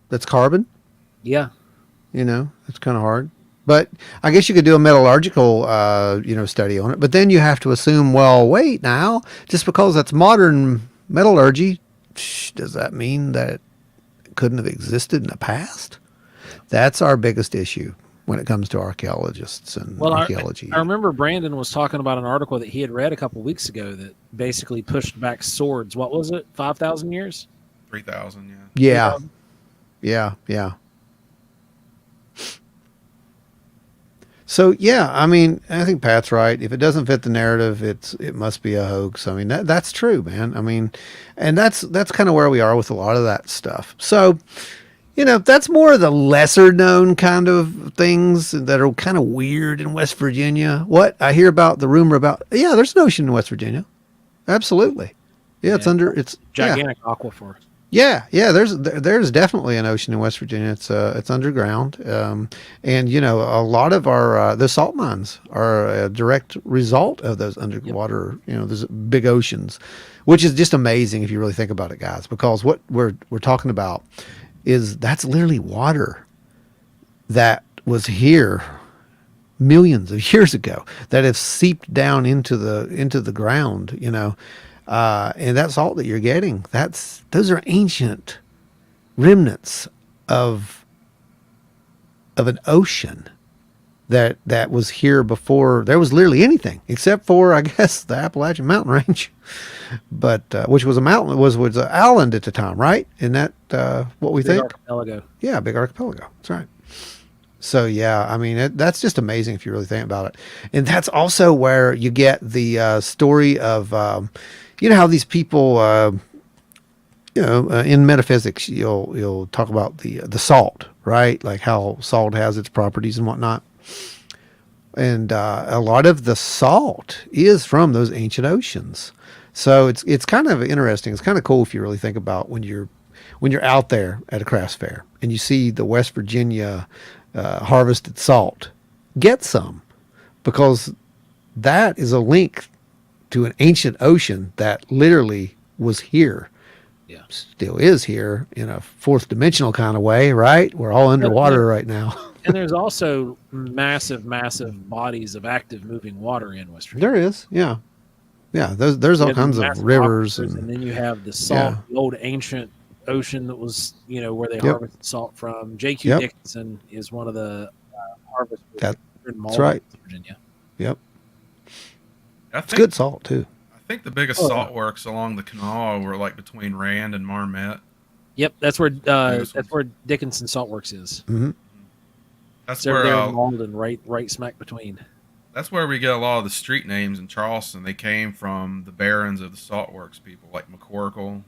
That's carbon. Yeah. You know, it's kind of hard. But I guess you could do a metallurgical, study on it. But then you have to assume, well, wait now, just because that's modern metallurgy, does that mean that it couldn't have existed in the past? That's our biggest issue when it comes to archaeologists and Well, archaeology. I remember Brandon was talking about an article that he had read a couple weeks ago that basically pushed back swords. What was it? 5,000 years? 3,000, yeah. Yeah, 3,000? yeah. So yeah, I mean, I think Pat's right. If it doesn't fit the narrative, it must be a hoax. I mean, that's true, man. I mean, and that's kind of where we are with a lot of that stuff. So, that's more of the lesser known kind of things that are kind of weird in West Virginia. What I hear about the rumor about, yeah, there's an ocean in West Virginia. Absolutely. Yeah, it's Gigantic aquifer. Yeah, there's definitely an ocean in West Virginia. It's underground, and a lot of our the salt mines are a direct result of those underwater. Those big oceans, which is just amazing if you really think about it, guys. Because what we're talking about is that's literally water that was here millions of years ago that have seeped down into the ground. And that salt that you're getting, those are ancient remnants of an ocean that was here before there was literally anything, except for, I guess, the Appalachian Mountain Range, but which was a mountain, was an island at the time, right? Isn't that what we Big think? archipelago. Yeah, big archipelago. That's right. So yeah, I mean that's just amazing if you really think about it, and that's also where you get the story of. How these people, in metaphysics, you'll talk about the salt, right? Like how salt has its properties and whatnot. And a lot of the salt is from those ancient oceans. So it's kind of interesting. It's kind of cool if you really think about when you're out there at a crafts fair and you see the West Virginia harvested salt. Get some, because that is a link to an ancient ocean that literally was here. Yeah. Still is here in a fourth dimensional kind of way, right? We're all underwater right now. And there's also massive bodies of active moving water in West Virginia. There is, yeah. There's all kinds of Massive rivers aquifers, and then you have the salt, the old ancient ocean that was, where they harvested salt from. J.Q. Dickinson is one of the harvesters in Malden, right. Virginia. Yep. It's good salt too. I think the biggest salt works along the Kanawha were like between Rand and Marmet. Yep, that's where Dickinson Salt Works is. Mm-hmm. That's so where they're in Malden, right smack between. That's where we get a lot of the street names in Charleston. They came from the barons of the salt works people, like McCorkle.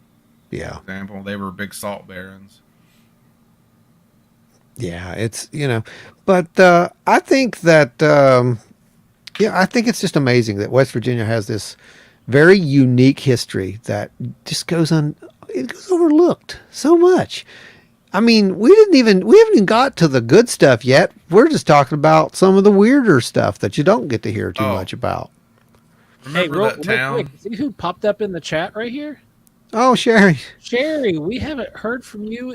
Yeah. For example, they were big salt barons. Yeah, it's but I think that I think it's just amazing that West Virginia has this very unique history that just goes overlooked so much. I mean, we haven't even got to the good stuff yet. We're just talking about some of the weirder stuff that you don't get to hear too much about. Remember that town? Real quick, see who popped up in the chat right here? Oh, Sherry. Sherry, we haven't heard from you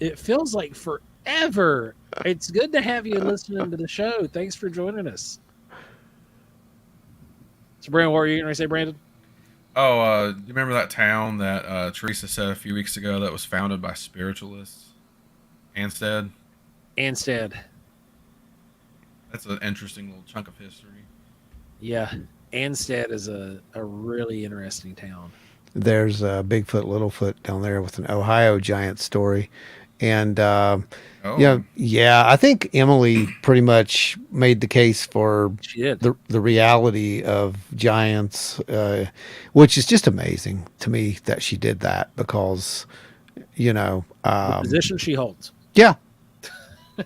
it feels like forever. It's good to have you listening to the show. Thanks for joining us. So, Brandon, what were you going to say, Brandon? Oh, you remember that town that Teresa said a few weeks ago that was founded by spiritualists? Anstead? Anstead. That's an interesting little chunk of history. Yeah. Anstead is a really interesting town. There's Bigfoot, Littlefoot down there with an Ohio giant story. And Oh, yeah, I think Emily pretty much made the case for She did. the reality of giants, which is just amazing to me that she did that because, you know, The position she holds. yeah,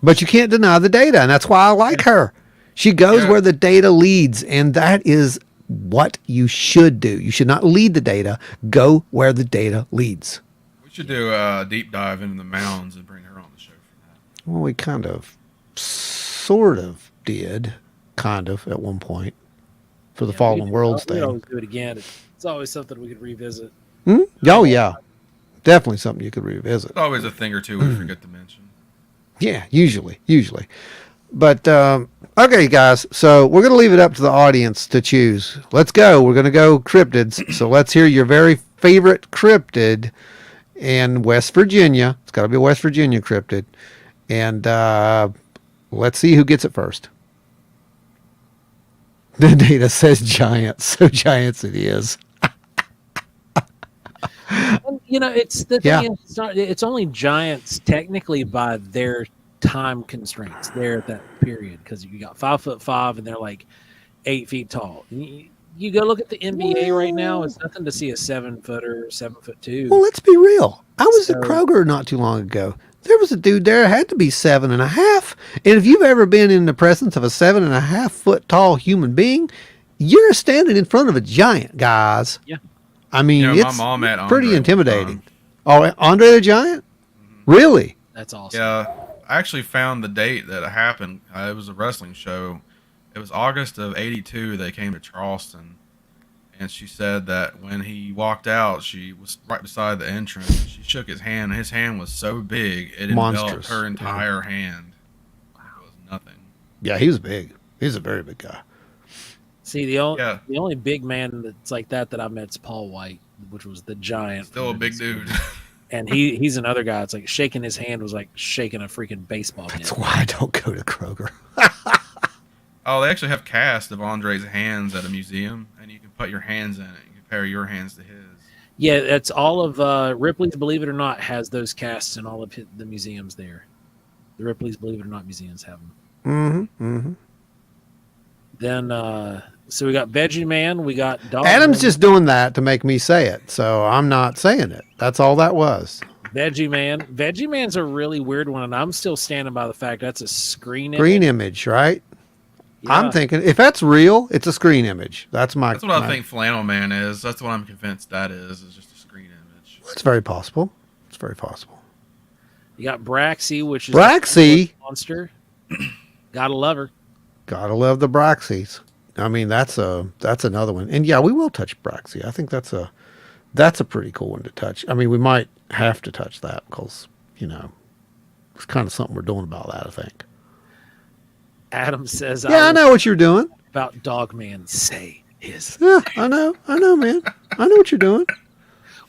but you can't deny the data, and that's why I like her. She goes Yeah. where the data leads, and that is what you should do. You should not lead the data. Go where the data leads. we should do a deep dive into the mounds and bring her on the show for that. Well, we kind of, sort of did, kind of at one point for the Yeah, Fallen we- Worlds we'd thing. always do it again. It's always something we could revisit. Hmm? Oh yeah, definitely something you could revisit. It's always a thing or two we forget to mention. Yeah, usually. But okay, guys. So we're going to leave it up to the audience to choose. Let's go. We're going to go cryptids. So let's hear your very favorite cryptid in West Virginia. It's got to be a West Virginia cryptid, and let's see who gets it first. The data says giants, so giants it is. And, you know, it's the Yeah. thing. Is, it's only giants technically by their time constraints there at that period because you got 5'5" and they're like 8 feet tall. You go look at the NBA right now. It's nothing to see a 7-footer, 7'2". Well, let's be real. I was at So- Kroger not too long ago. There was a dude there had to be 7.5. And if you've ever been in the presence of a 7.5 foot tall human being, you're standing in front of a giant, guys. Yeah. I mean, You know, my it's mom met Andre pretty one intimidating. time. Oh, Andre the Giant? Really? That's awesome. Yeah, I actually found the date that it happened. It was a wrestling show. It was August of '82. They came to Charleston, and she said that when he walked out, she was right beside the entrance. She shook his hand, and his hand was so big it enveloped Monstrous. her entire hand. It was nothing. Yeah, he was big. He's a very big guy. See, the only Yeah. big man that's like that I met's Paul White, which was the giant. Still a from big NXT. dude. And he's another guy. It's like shaking his hand was like shaking a freaking baseball bat. That's why I don't go to Kroger. Oh, they actually have casts of Andre's hands at a museum, and you can put your hands in it and compare your hands to his. Yeah, that's all of Ripley's Believe It or Not has those casts in all of the museums there. The Ripley's Believe It or Not museums have them. Mm-hmm. Mm-hmm. Then, so we got Veggie Man, we got Dog Adam's Man, just doing that to make me say it, so I'm not saying it. That's all that was. Veggie Man. Veggie Man's a really weird one, and I'm still standing by the fact that's a screen Green image. image, right? Yeah. I'm thinking if that's real, it's a screen image. That's my. That's what I my- think Flannel Man is. That's what I'm convinced that is just a screen image. It's very possible. It's very possible. You got Braxy, which is Braxy? a monster. Gotta love her. Gotta love the Braxies. I mean, that's another one. And yeah, we will touch Braxy. I think that's a pretty cool one to touch. I mean, we might have to touch that because it's kind of something we're doing about that. I think. Adam says, Yeah, I know what you're doing. about Dog Man. Say his. Yeah, I know, man. I know what you're doing.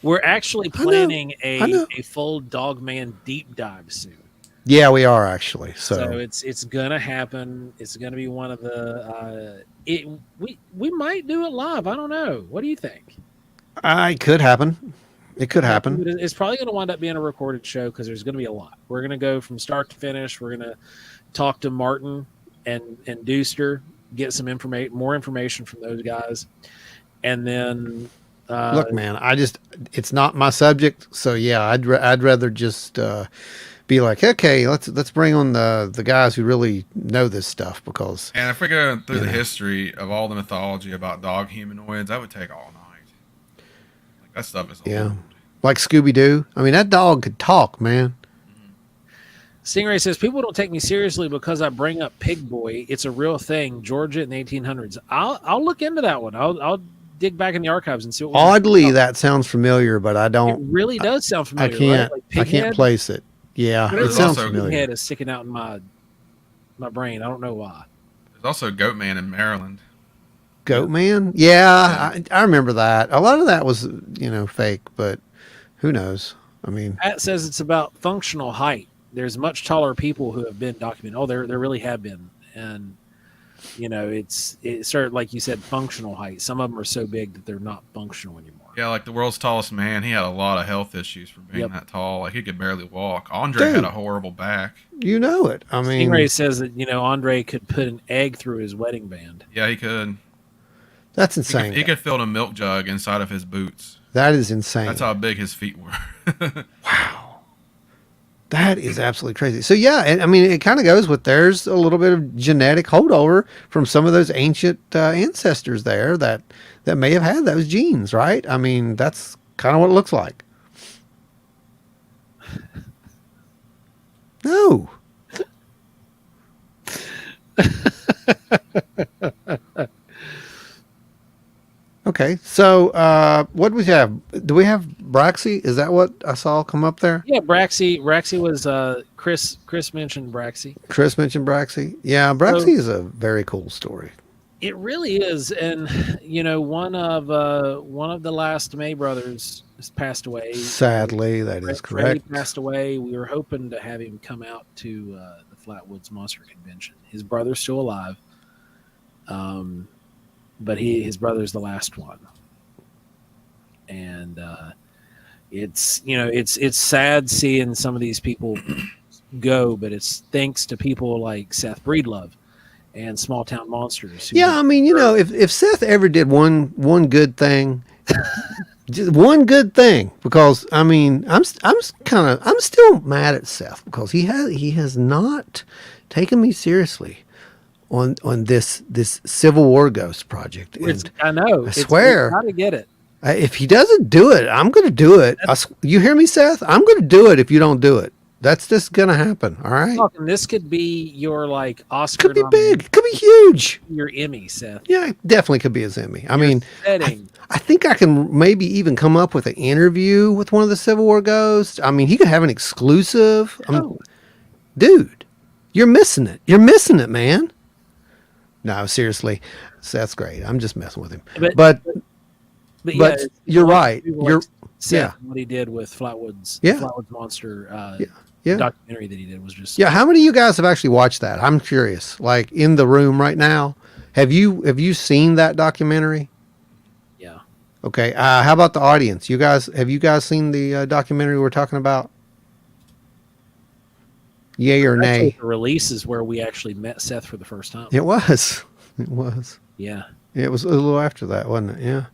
We're actually I know, planning I know. a full Dog Man deep dive soon. Yeah, we are actually. So it's gonna happen. It's gonna be one of the. We might do it live. I don't know. What do you think? It could happen. It could happen. It's probably gonna wind up being a recorded show because there's gonna be a lot. We're gonna go from start to finish. We're gonna talk to Martin and Deuster, get some more information from those guys, and then. Look, man, it's not my subject. So yeah, I'd rather just be like, okay, let's bring on the guys who really know this stuff because And if we go through the Yeah. history of all the mythology about dog humanoids, that would take all night. Like, that stuff is Yeah. old. like Scooby Doo. I mean, that dog could talk, man. Stingray says people don't take me seriously because I bring up Pig Boy. It's a real thing, Georgia in the 1800s. I'll look into that one. I'll dig back in the archives and see what. Oddly, that sounds familiar, but I it don't. really does sound I familiar. can't. Right? I can't place it. Yeah, Whatever it sounds also- familiar. Head is sticking out in my brain. I don't know why. There's also Goatman in Maryland. Goat Man. Yeah, I remember that. A lot of that was fake, but who knows? I mean, Pat says it's about functional height. There's much taller people who have been documented. Oh, there really have been. And You know, it's sort of like you said, functional height. Some of them are so big that they're not functional anymore. Yeah, like the world's tallest man, he had a lot of health issues for being Yep. that tall. Like he could barely walk. Andre had Dude. a horrible back. You know it. I mean, Stingray says that, you know, Andre could put an egg through his wedding band. Yeah, he could. that's He insane. could, he could fill a milk jug inside of his boots. That is insane. That's how big his feet were. That is absolutely crazy. So yeah, and I mean, it kind of goes with there's a little bit of genetic holdover from some of those ancient ancestors there that may have had those genes, right? I mean, that's kind of what it looks like. No. Okay, so what do we have? Do we have Braxy? Is that what I saw come up there? Yeah, Braxy was Chris mentioned Braxy. Chris mentioned Braxy. Yeah, Braxy is a very cool story. It really is, and you know, one of the last May brothers has passed away. Sadly, that is Freddie correct. passed away. We were hoping to have him come out to the Flatwoods Monster Convention. His brother's still alive, but his brother's the last one, and it's, you know, it's sad seeing some of these people go, but it's thanks to people like Seth Breedlove and Small Town Monsters. who- Yeah, I mean, you know, if Seth ever did one good thing, just one good thing, because I mean, I'm still mad at Seth because he has not taken me seriously on this Civil War Ghost project. It's, And I know. I swear. How to get it. if he doesn't do it, I'm going to do it. You hear me, Seth? I'm going to do it if you don't do it. That's just going to happen. All right. Talking, this could be your like Oscar. Could be nomination, big. Could be huge. Your Emmy, Seth. Yeah, it definitely could be a Emmy. I mean, Setting. I think I can maybe even come up with an interview with one of the Civil War ghosts. I mean, he could have an exclusive. Oh. Dude, you're missing it. You're missing it, man. No, seriously, Seth's great. I'm just messing with him. But yeah, it's you're one of right. people You're like Seth, yeah. What he did with Flatwoods, Yeah. Flatwoods Monster yeah. documentary that he did was just Yeah, how many of you guys have actually watched that? I'm curious. Like in the room right now, have you seen that documentary? yeah. Okay. How about the audience? Have you guys seen the documentary we're talking about? Yay or Actually, nay? the release is where we actually met Seth for the first time. It was. It was. Yeah. It was a little after that, wasn't it? Yeah.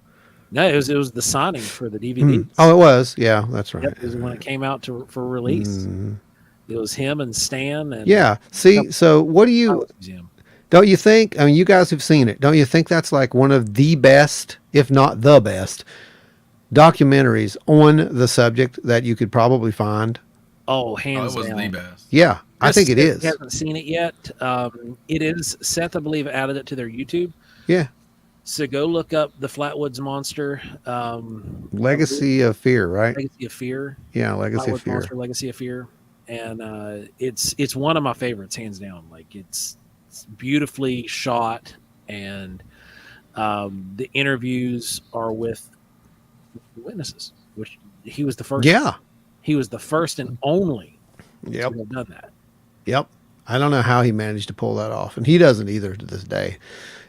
No, it was the signing for the DVD. Oh, it was. Yeah, that's right. Yep, it was when it came out for release. Mm. It was him and Stan and Yeah. See, so what do you Flatwoods Museum. don't you think? I mean, you guys have seen it. Don't you think that's like one of the best, if not the best, documentaries on the subject that you could probably find? Oh, Oh, hands it was down. the best. Yeah, I think it If is. you haven't seen it yet, it is. Seth, I believe, added it to their YouTube. Yeah. So go look up the Flatwoods Monster. Legacy of Fear, right? Legacy of Fear. Yeah, Legacy of Flatwoods Fear. Monster, Legacy of Fear, and it's one of my favorites, hands down. Like it's beautifully shot, and the interviews are with witnesses, which he was the first. Yeah. He was the first and only Yep. to have done that. Yep. I don't know how he managed to pull that off, and he doesn't either to this day.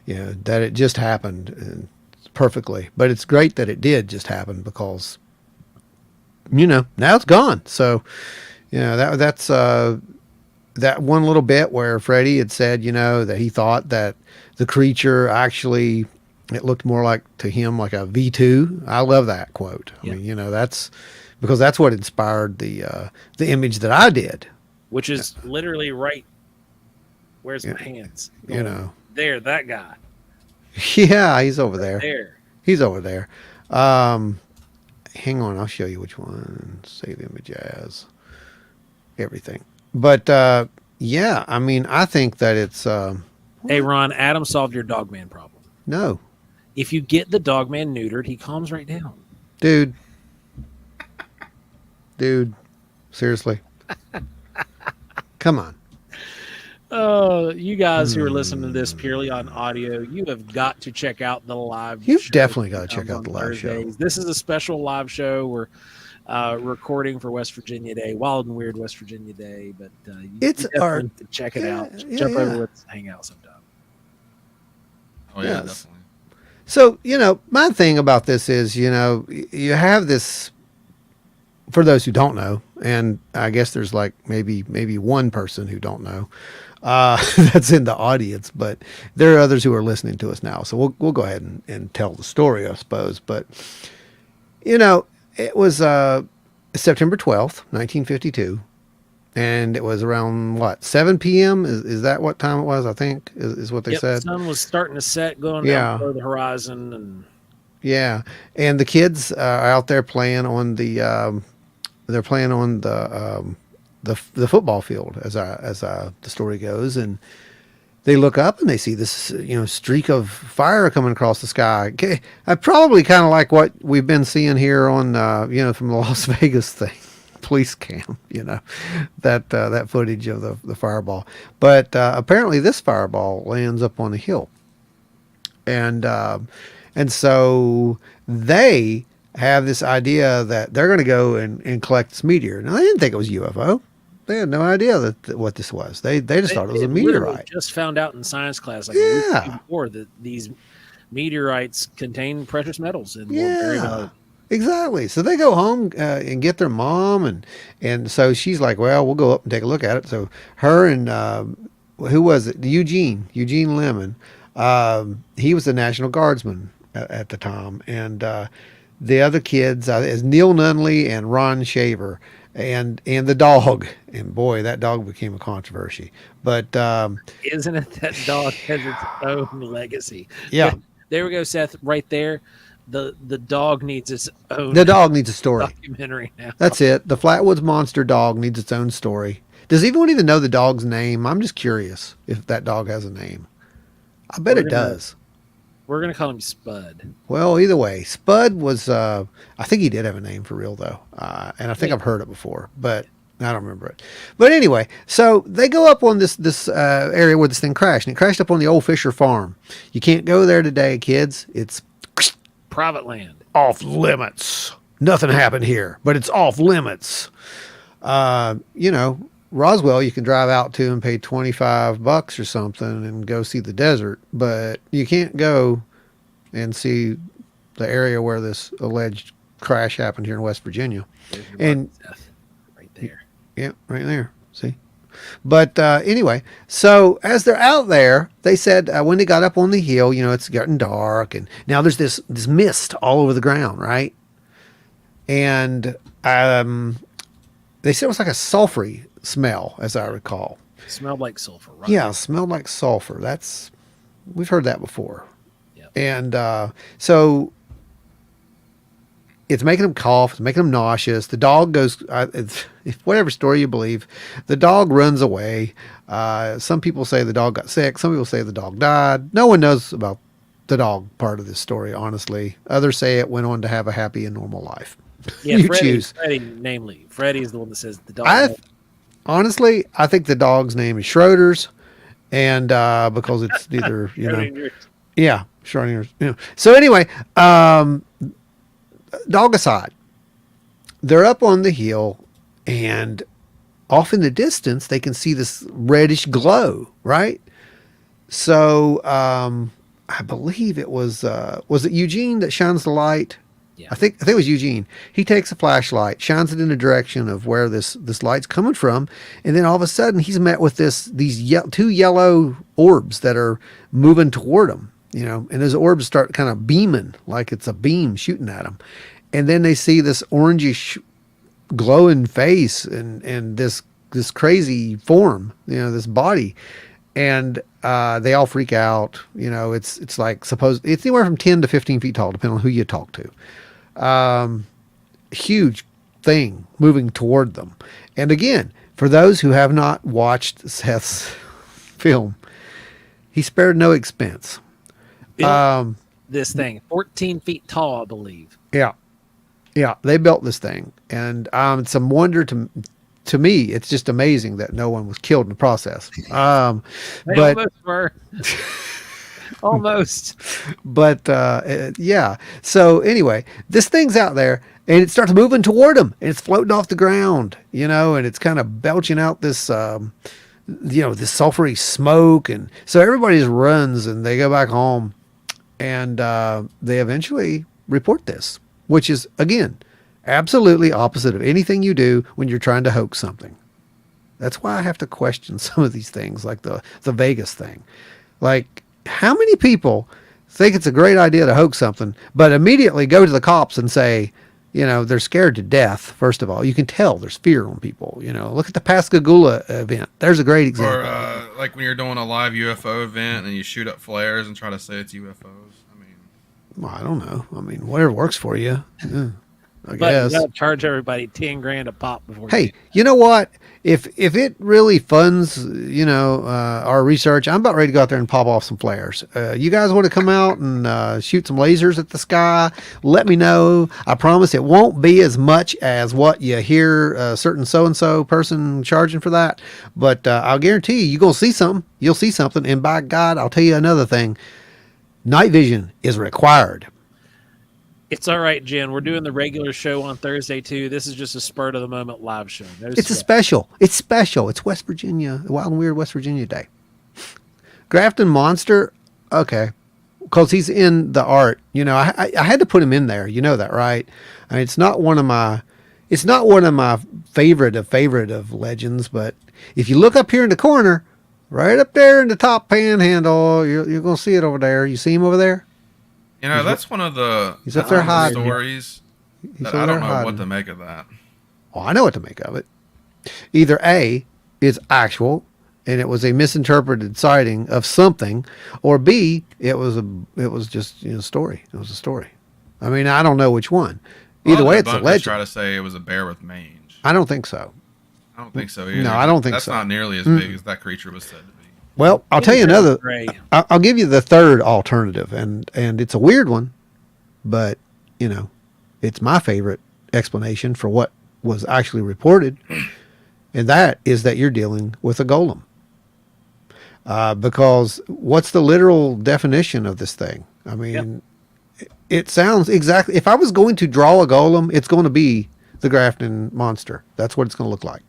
You know, that it just happened perfectly. But it's great that it did just happen because, you know, now it's gone. So, you know, that's that one little bit where Freddie had said, you know, that he thought that the creature actually, it looked more like to him like a V2. I love that quote. Yeah. I mean, you know, that's because that's what inspired the image that I did. Which is literally right. Where's Yeah. my hands? You know, There, that guy. yeah, he's over there. There. He's over there. Hang on, I'll show you which one. Save image as everything. But yeah, I mean, I think that it's Hey, Ron, Adam solved your dogman problem. no, If you get the dogman neutered, he calms right down. dude, seriously, come on. Oh, you guys who are listening to this purely on audio, you have got to check out the live You've show definitely got to that check comes out the on live show. Thursdays. This is a special live show. We're recording for West Virginia Day, Wild and Weird West Virginia Day. But It's you definitely our- have to check it yeah, out. yeah, Jump yeah. over with us, hang out sometime. Oh yeah, Yes. definitely. So, my thing about this is, you have this, for those who don't know, and I guess there's like maybe one person who don't know, that's in the audience, but there are others who are listening to us now. So we'll go ahead and tell the story, I suppose. But, it was September 12th, 1952. And it was around what, 7 p.m. Is that what time it was? I think is what they Yep, said. the sun was starting to set, going Yeah. down below the horizon, and Yeah, and the kids are out there playing on they're playing on the football field as the story goes, and they look up and they see this streak of fire coming across the sky. Okay, probably kind of like what we've been seeing here on from the Las Vegas thing. Police cam, that footage of the fireball. But apparently this fireball lands up on a hill, and so they have this idea that they're going to go and collect this meteor. Now they didn't think it was UFO. They had no idea that what this was. They just thought it was a literally meteorite. just found out in science class like a week Yeah. before that these meteorites contain precious metals and were very Yeah. valuable. Exactly. So they go home and get their mom, and so she's like, "Well, we'll go up and take a look at it." So her and who was it? Eugene Lemon. He was the National Guardsman at the time, and the other kids is Neil Nunley and Ron Shaver, and the dog. And boy, that dog became a controversy. But Isn't it that dog has its own legacy? yeah, There we go, Seth. Right there, the dog needs its own the dog needs a story. documentary now. That's it. The Flatwoods Monster dog needs its own story. Does anyone even know the dog's name? I'm just curious if that dog has a name. I bet We're it gonna- does. We're gonna call him Spud. Well, either way, Spud was, I think he did have a name for real though. And I think I've heard it before, but I don't remember it. But anyway, so they go up on this area where this thing crashed, and it crashed up on the old Fisher farm. You can't go there today, kids. It's Private land. off limits. Nothing happened here, but it's off limits. Roswell, you can drive out to and pay $25 or something and go see the desert, but you can't go and see the area where this alleged crash happened here in West Virginia. There's your And- mark, Seth, right there. Yeah, right there. See? But anyway, so as they're out there, they said when they got up on the hill, it's getting dark, and now there's this mist all over the ground, right? And they said it was like a sulfury smell, as I recall. Smelled like sulfur. Right? Yeah, smelled like sulfur. We've heard that before. Yep. And so it's making them cough. It's making them nauseous. The dog goes, whatever story you believe, the dog runs away. Some people say the dog got sick. Some people say the dog died. No one knows about the dog part of this story, honestly. Others say it went on to have a happy and normal life. Yeah, You Freddie, choose. Freddie is the one that says the dog. Honestly, I think the dog's name is Schroeder's, and because it's either yeah, Schrodinger's. So anyway, dog aside, they're up on the hill, and off in the distance they can see this reddish glow, right? So I believe it was it Eugene that shines the light? Yeah. I think it was Eugene. He takes a flashlight, shines it in the direction of where this light's coming from, and then all of a sudden he's met with these two yellow orbs that are moving toward him. And those orbs start kind of beaming like it's a beam shooting at him, and then they see this orangish glowing face and this crazy form, this body, and they all freak out. It's like it's anywhere from 10 to 15 feet tall, depending on who you talk to. Huge thing moving toward them. And again, for those who have not watched Seth's film, he spared no expense. Built this thing 14 feet tall, I believe. Yeah, they built this thing, and it's a wonder to me. It's just amazing that no one was killed in the process. They But almost were. Almost. But yeah. So anyway, this thing's out there, and it starts moving toward him, and it's floating off the ground, and it's kind of belching out this, this sulfury smoke, and so everybody just runs and they go back home, And they eventually report this, which is, again, absolutely opposite of anything you do when you're trying to hoax something. That's why I have to question some of these things, like the Vegas thing. Like, how many people think it's a great idea to hoax something, but immediately go to the cops and say, you know, they're scared to death? First of all, you can tell there's fear on people. You know, look at the Pascagoula event. There's a great example. Or like when you're doing a live UFO event and you shoot up flares and try to say it's UFOs. I mean, Well, I don't know. I mean, whatever works for you. Yeah, I But guess. you gotta charge everybody 10 grand a pop before. Hey, you know what? If it really funds, you know, our research, I'm about ready to go out there and pop off some flares. You guys want to come out and shoot some lasers at the sky? Let me know. I promise it won't be as much as what you hear a certain so-and-so person charging for that. But I'll guarantee you're going to see something. You'll see something. And by God, I'll tell you another thing. Night vision is required. It's all right, Jen. We're doing the regular show on Thursday too. This is just a spurt of the moment live show. No It's a sweat. special. It's special. It's West Virginia, Wild and Weird West Virginia Day. Grafton Monster, okay, because he's in the art. You know, I had to put him in there. You know that, right? I mean, it's not one of my favorite of legends. But if you look up here in the corner, right up there in the top panhandle, you're gonna see it over there. You see him over there? you know, that's one of the he's up there hiding. stories He's that over I there don't know what hiding. to make of that. Well, I know what to make of it. Either A, it's actual and it was a misinterpreted sighting of something, or B, it was just, you know, story. It was a story. I mean, I don't know which one. Either way, it's a Bunkers legend. try to say it was a bear with mange. I don't think so. I don't think so either. No, I don't think that's so. not nearly as big as that creature was said to be. Well, I'll tell you Maybe another. Gray. I'll give you the third alternative, and it's a weird one, but you know, it's my favorite explanation for what was actually reported, and that is that you're dealing with a golem. Because what's the literal definition of this thing? I mean, it sounds exactly. If I was going to draw a golem, it's going to be the Grafton monster. That's what it's going to look like.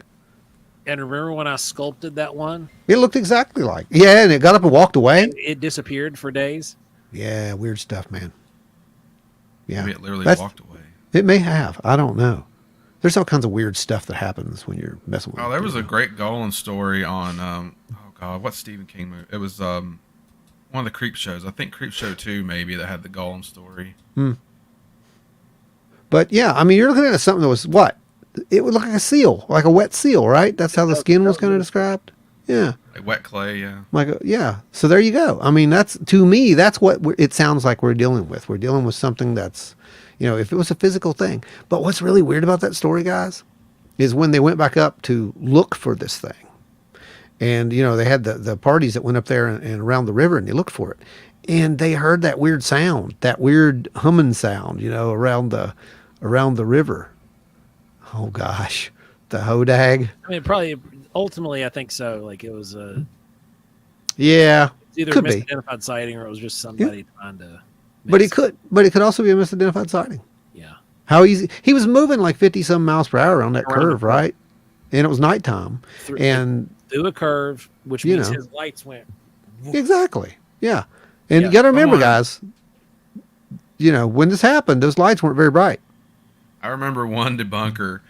And remember when I sculpted that one? It looked exactly like. Yeah, and it got up and walked away. It disappeared for days. Yeah, weird stuff, man. Yeah, Maybe it literally That's- walked away. it may have. I don't know. There's all kinds of weird stuff that happens when you're messing with. Oh, there was a it. great golem story on oh god, what Stephen King movie? It was one of the Creep shows. I think Creep Show 2 maybe that had the golem story. But yeah, I mean, you're looking at something that was what? It would look like a seal, like a wet seal, right? That's how the skin was kind of described. Yeah, Like wet clay, yeah. yeah. So there you go. I mean, that's, to me, that's what it sounds like we're dealing with. We're dealing with something that's, you know, if it was a physical thing. But what's really weird about that story, guys, is when they went back up to look for this thing. And, you know, they had the parties that went up there and around the river and they looked for it. And they heard that weird sound, that weird humming sound, you know, around the river. Oh, gosh. The hodag. I mean, probably ultimately, I think so. Like it was Yeah. it's either Could a be. misidentified sighting or it was just somebody trying to. But mix- it could also be a misidentified sighting. Yeah. How easy. He was moving like 50 some miles per hour on that Around the curve, curve. right? And it was nighttime. Through, And through a curve, which You means know. his lights went. exactly. Yeah. And Yeah, you got to remember, come on. guys, you know, when this happened, those lights weren't very bright. I remember one debunker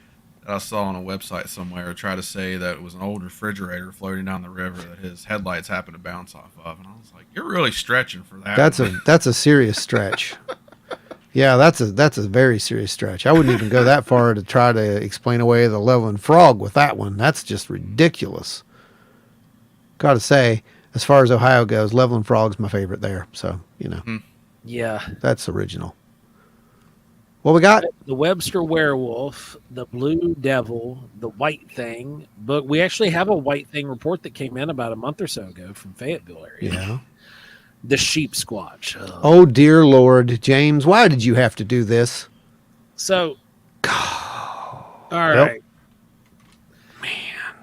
that I saw on a website somewhere try to say that it was an old refrigerator floating down the river that his headlights happened to bounce off of, and I was like, "You're really stretching for that." That's a serious stretch. Yeah, that's a very serious stretch. I wouldn't even go that far to try to explain away the Loveland Frog with that one. That's just ridiculous. Got to say, as far as Ohio goes, Loveland Frog's my favorite there. So, you know, Yeah. that's original. What we got? The Webster Werewolf, the Blue Devil, the White Thing. But we actually have a White Thing report that came in about a month or so ago from Fayetteville area. Yeah. The Sheep Squatch. Oh, dear Lord. James, why did you have to do this? So, all right. Man.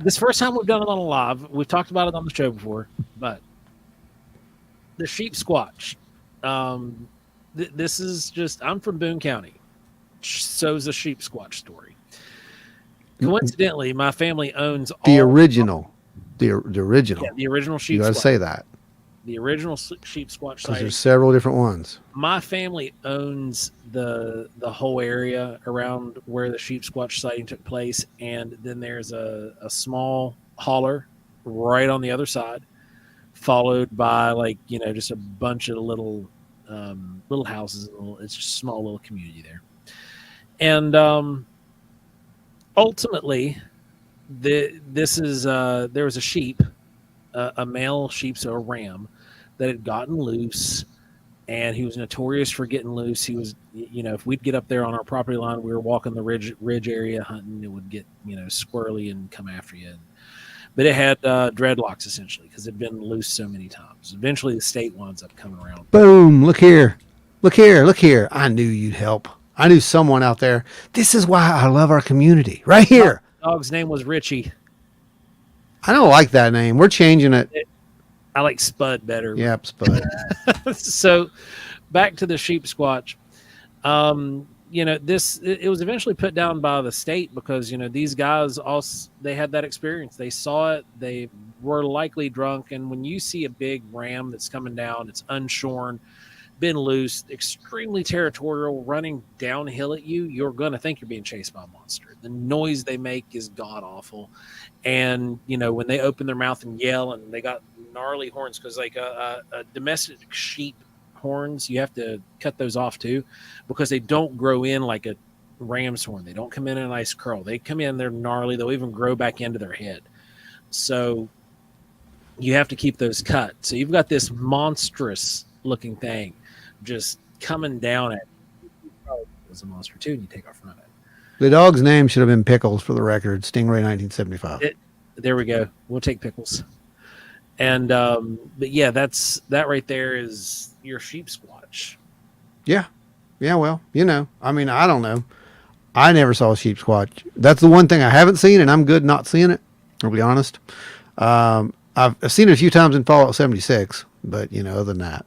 This first time we've done it on a live. We've talked about it on the show before, but the Sheep Squatch. This is just, I'm from Boone County. So's the Sheep Squatch story. Coincidentally, my family owns The all, original. The original. yeah, the original You Sheep got to Squatch. say that. the original sheep squatch Because sighting. there's several different ones. My family owns the whole area around where the sheep squatch sighting took place, and then there's a small holler right on the other side, followed by just a bunch of little houses. It's just a small little community there, and ultimately, there was a sheep, a male sheep, so a ram, that had gotten loose. And he was notorious for getting loose. He was, if we'd get up there on our property line, we were walking the ridge area hunting, it would get, squirrely and come after you. But it had dreadlocks, essentially, because it had been loose so many times. Eventually, the state winds up coming around. Boom. Look here. Look here. Look here. I knew you'd help. I knew someone out there. This is why I love our community. Right here. Dog's name was Richie. I don't like that name. We're changing it. I like Spud better. Yep, Spud. So back to the sheep squatch. It was eventually put down by the state because, these guys also, they had that experience. They saw it. They were likely drunk. And when you see a big ram that's coming down, it's unshorn, been loose, extremely territorial, running downhill at you, you're going to think you're being chased by a monster. The noise they make is god awful. And, when they open their mouth and yell, and they got gnarly horns, because like a domestic sheep horns, you have to cut those off too, because they don't grow in like a ram's horn. They don't come in a nice curl. They come in, they're gnarly. They'll even grow back into their head. So you have to keep those cut. So you've got this monstrous looking thing just coming down at you. It was a monster too, and you take off running. The dog's name should have been Pickles for the record. Stingray 1975. There we go. We'll take Pickles. And but yeah, that right there is your sheep squatch. Yeah. Well, I mean, I don't know. I never saw a sheep squatch. That's the one thing I haven't seen, and I'm good not seeing it. I'll be honest. I've seen it a few times in Fallout 76, but other than that.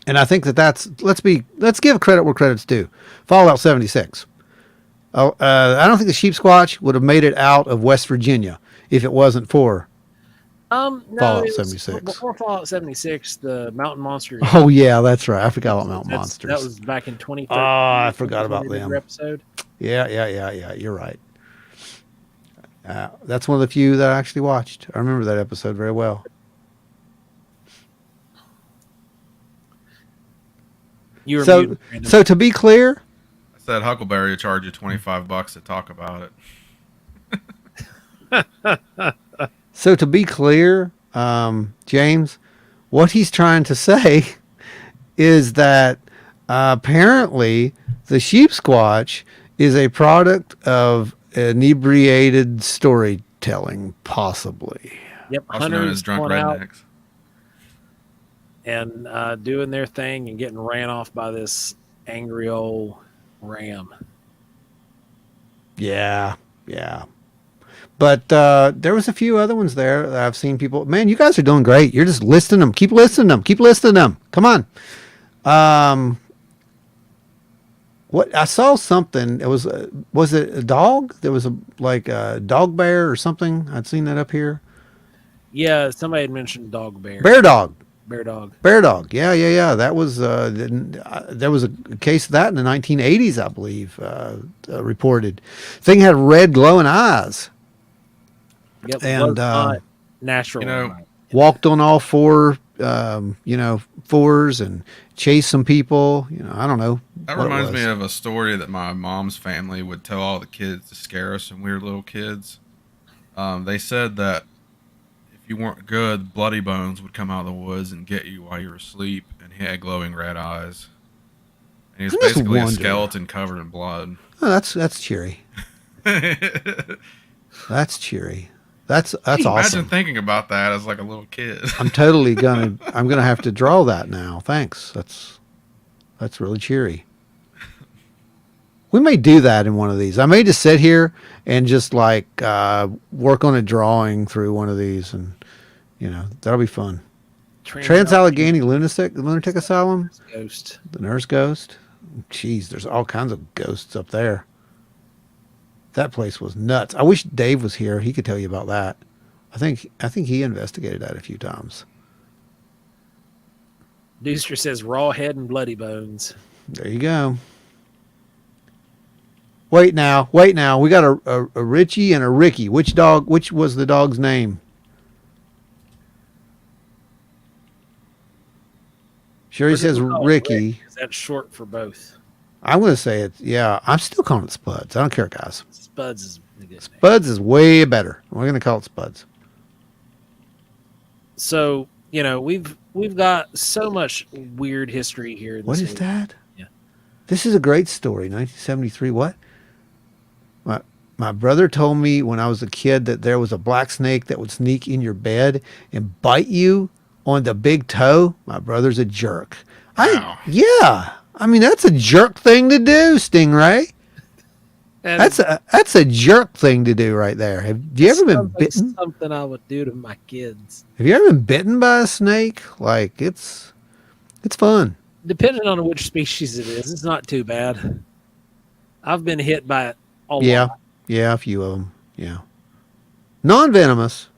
And I think let's give credit where credit's due. Fallout 76. I don't think the sheep squatch would have made it out of West Virginia if it wasn't for Fallout 76. Before Fallout 76, the mountain monsters. Oh yeah, that's right. I forgot about mountain monsters. That was back in 2013. Oh, I forgot about them. Episode. Yeah. You're right. That's one of the few that I actually watched. I remember that episode very well. So to be clear, I said Huckleberry would charge you $25 to talk about it. So to be clear, James, what he's trying to say is that apparently the sheep squatch is a product of inebriated storytelling, possibly. Yep, Also known as drunk rednecks. And doing their thing and getting ran off by this angry old ram. Yeah. But there was a few other ones there that I've seen people. Man, you guys are doing great. You're just listing them. Keep listing them. Come on. What I saw something. It was it a dog? There was a dog bear or something. I'd seen that up here. Yeah, somebody had mentioned dog bear. Bear dog. Yeah. That was there was a case of that in the 1980s, I believe, reported. Thing had red glowing eyes. Yep, and not natural. Walked on all fours and chased some people. I don't know. That reminds me of a story that my mom's family would tell all the kids to scare us when we were little kids. They said that if you weren't good, Bloody Bones would come out of the woods and get you while you were asleep, and he had glowing red eyes. And he was basically a skeleton covered in blood. Oh, that's cheery. That's cheery. That's awesome. Imagine thinking about that as like a little kid. I'm gonna have to draw that now. Thanks. That's really cheery. We may do that in one of these. I may just sit here and just work on a drawing through one of these, and that'll be fun. Trans-Allegheny Lunatic Asylum. Ghost. The Nurse Ghost. Jeez, there's all kinds of ghosts up there. That place was nuts. I wish Dave was here. He could tell you about that. I think he investigated that a few times. Deuster says raw head and bloody bones. There you go. Wait now. We got a Richie and a Ricky. Which was the dog's name? Sherry says Ricky. Is that short for both? I'm going to say it. Yeah, I'm still calling it Spuds. I don't care, guys. Spuds is a good name. Spuds is way better. We're going to call it Spuds. So, we've got so much weird history here. What is that? Yeah. This is a great story. 1973. What? My brother told me when I was a kid that there was a black snake that would sneak in your bed and bite you on the big toe. My brother's a jerk. Wow. Yeah. I mean, that's a jerk thing to do, Stingray. And That's a jerk thing to do right there. Have you ever been sounds like bitten? something I would do to my kids. Have you ever been bitten by a snake? Like it's fun. Depending on which species it is, it's not too bad. I've been hit by it a lot. Yeah, a few of them. Yeah, non-venomous.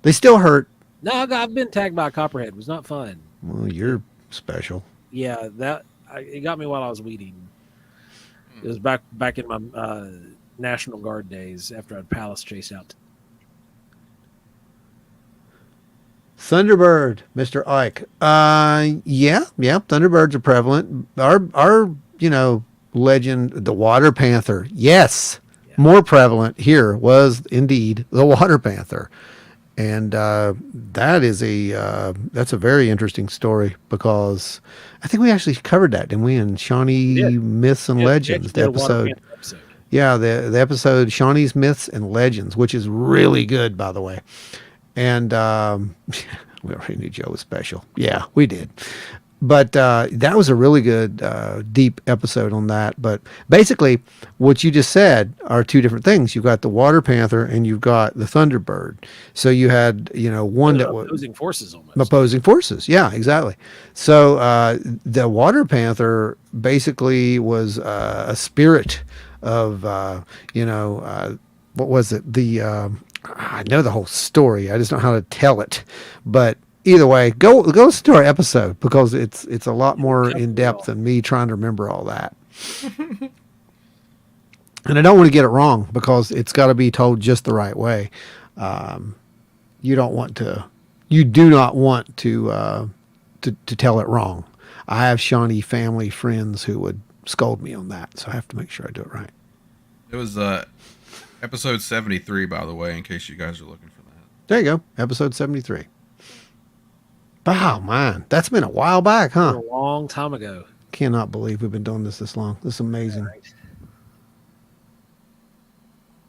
They still hurt. No, I've been tagged by a copperhead. It was not fun. Well, you're special. Yeah, it got me while I was weeding. It was back in my National Guard days after I'd palace chase out. Thunderbird, Mr. Ike. Yeah, Thunderbirds are prevalent. Our legend, the water panther. Yes, Yeah. more prevalent here was indeed the water panther, and that's a very interesting story because I think we actually covered that, didn't we? In Shawnee Myths and Legends, the episode. Yeah, the episode Shawnee's Myths and Legends, which is really good, by the way. And we already knew Joe was special. Yeah, we did. But that was a really good, deep episode on that. But basically, what you just said are two different things. You've got the water panther and you've got the thunderbird. So you had, one that was opposing forces almost. opposing forces. Yeah, exactly. So the water panther basically was a spirit of, what was it? I know the whole story. I just don't know how to tell it. But either way, go listen to our episode because it's a lot more in depth than me trying to remember all that. And I don't want to get it wrong because it's got to be told just the right way. You do not want to tell it wrong. I have Shawnee family friends who would scold me on that, so I have to make sure I do it right. It was episode 73, by the way, in case you guys are looking for that. There you go, episode 73. Wow, man, that's been a while back, huh? A long time ago. Cannot believe we've been doing this long. This is amazing. Right.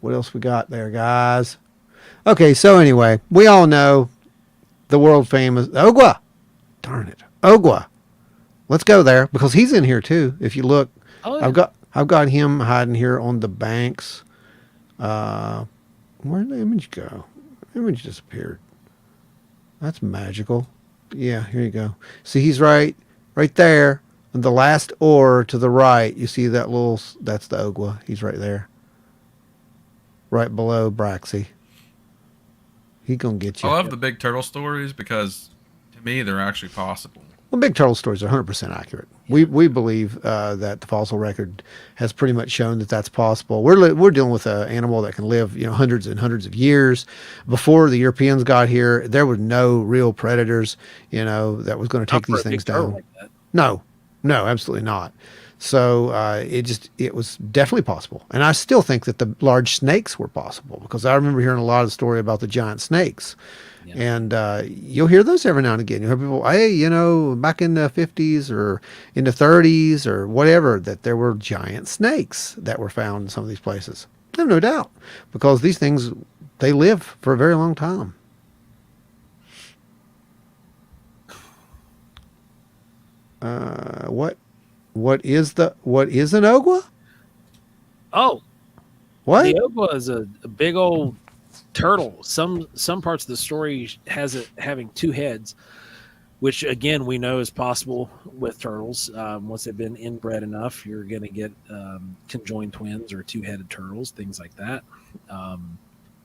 What else we got there, guys? Okay, so anyway, we all know the world famous Ogwa. Darn it, Ogwa. Let's go there because he's in here too. If you look, Oh, yeah. I've got him hiding here on the banks. Where did the image go? The image disappeared. That's magical. Yeah, here you go. See, he's right there. And the last oar to the right, you see that that's the Ogwa. He's right there. Right below Braxy. He gonna get you. I love the big turtle stories because, to me, they're actually possible. Well, big turtle stories are 100% accurate. We believe that the fossil record has pretty much shown that that's possible. We're dealing with an animal that can live hundreds and hundreds of years. Before the Europeans got here, there were no real predators that was going to take Not for these a big things turtle down. like that. No, absolutely not. So it was definitely possible. And I still think that the large snakes were possible because I remember hearing a lot of the story about the giant snakes. Yeah. And you'll hear those every now and again. You hear people, hey, back in the 50s or in the 30s or whatever, that there were giant snakes that were found in some of these places. I have no doubt because these things, they live for a very long time. What is an Ogwa? Oh, What? the Ogwa is a big old turtle. Some parts of the story has it having two heads, which again we know is possible with turtles. Once they've been inbred enough, you're going to get conjoined twins or two-headed turtles, things like that.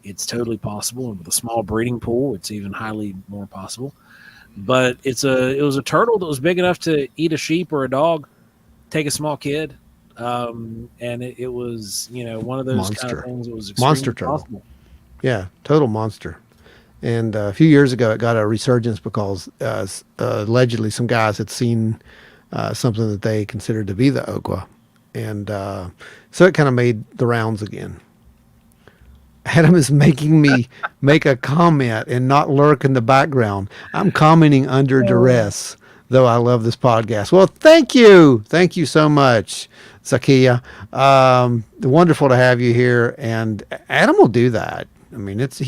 it's totally possible, and with a small breeding pool, it's even highly more possible. But it was a turtle that was big enough to eat a sheep or a dog, take a small kid, and it was one of those kind of Monster. things that was Monster extremely turtle. possible. Yeah, total monster. And a few years ago, it got a resurgence because allegedly some guys had seen something that they considered to be the Ogwa. And so it kind of made the rounds again. Adam is making me make a comment and not lurk in the background. I'm commenting under duress, though I love this podcast. Well, thank you. Thank you so much, Zakia. Wonderful to have you here. And Adam will do that. I mean, it's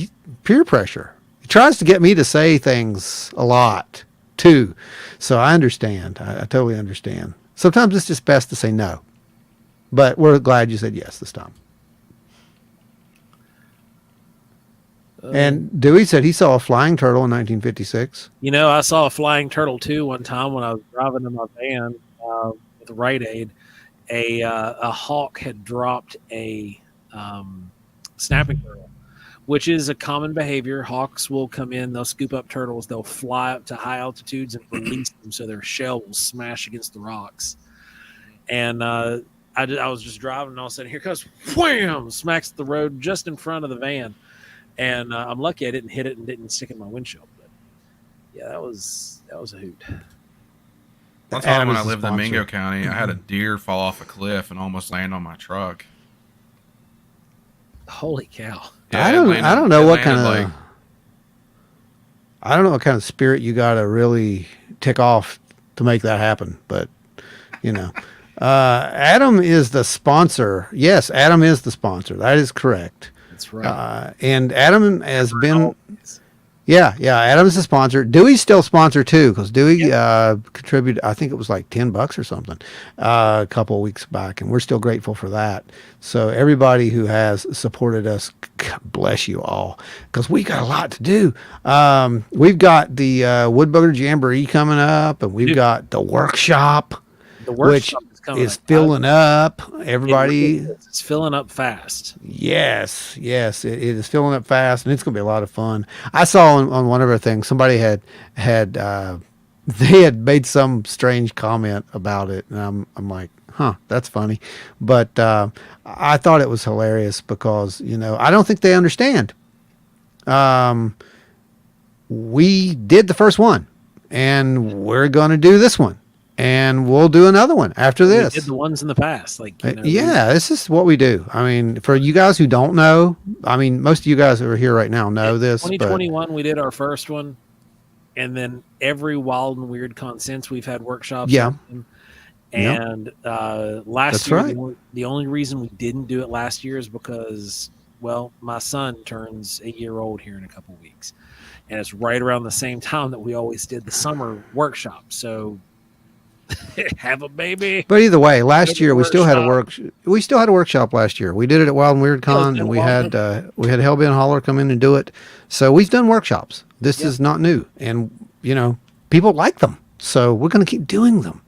peer pressure. He tries to get me to say things a lot, too. So I understand. I totally understand. Sometimes it's just best to say no. But we're glad you said yes this time. And Dewey said he saw a flying turtle in 1956. I saw a flying turtle too one time when I was driving in my van with a Rite Aid. A hawk had dropped a snapping turtle, which is a common behavior. Hawks will come in, they'll scoop up turtles, they'll fly up to high altitudes and release them so their shell will smash against the rocks. And I was just driving, and all of a sudden, here comes wham, smacks the road just in front of the van. And I'm lucky I didn't hit it and didn't stick in my windshield. But yeah, that was a hoot. One time when I lived in Mingo County, I had a deer fall off a cliff and almost land on my truck. Holy cow! Yeah, I don't know what kind of spirit you got to really tick off to make that happen. But Adam is the sponsor. Yes, Adam is the sponsor. That is correct. That's right. And Adam has been, Adam's the sponsor. Dewey's still sponsor too, because Dewey contributed, I think it was like $10 or something, a couple of weeks back, and we're still grateful for that. So everybody who has supported us, God bless you all, because we got a lot to do. We've got the Woodbugger Jamboree coming up, and we've got the workshop. The workshop is filling up. Everybody, it's filling up fast. Yes, it is filling up fast, and it's going to be a lot of fun. I saw on one of our things somebody had they had made some strange comment about it, and I'm like, huh, that's funny. But I thought it was hilarious because I don't think they understand. We did the first one, and we're going to do this one. And we'll do another one after this. We did the ones in the past, this is what we do. I mean, for you guys who don't know, I mean, most of you guys who are here right now know this. 2021, we did our first one, and then every Wild and Weird Con since we've had workshops. Yeah. And last That's year, right. the only reason we didn't do it last year is because, well, my son turns a year old here in a couple of weeks, and it's right around the same time that we always did the summer workshop. So. Have a baby. But either way, last year we still had a workshop last year. We did it at Wild and Weird Con, and we had Hellbent Holler come in and do it. So we've done workshops. This is not new, and people like them. So we're going to keep doing them,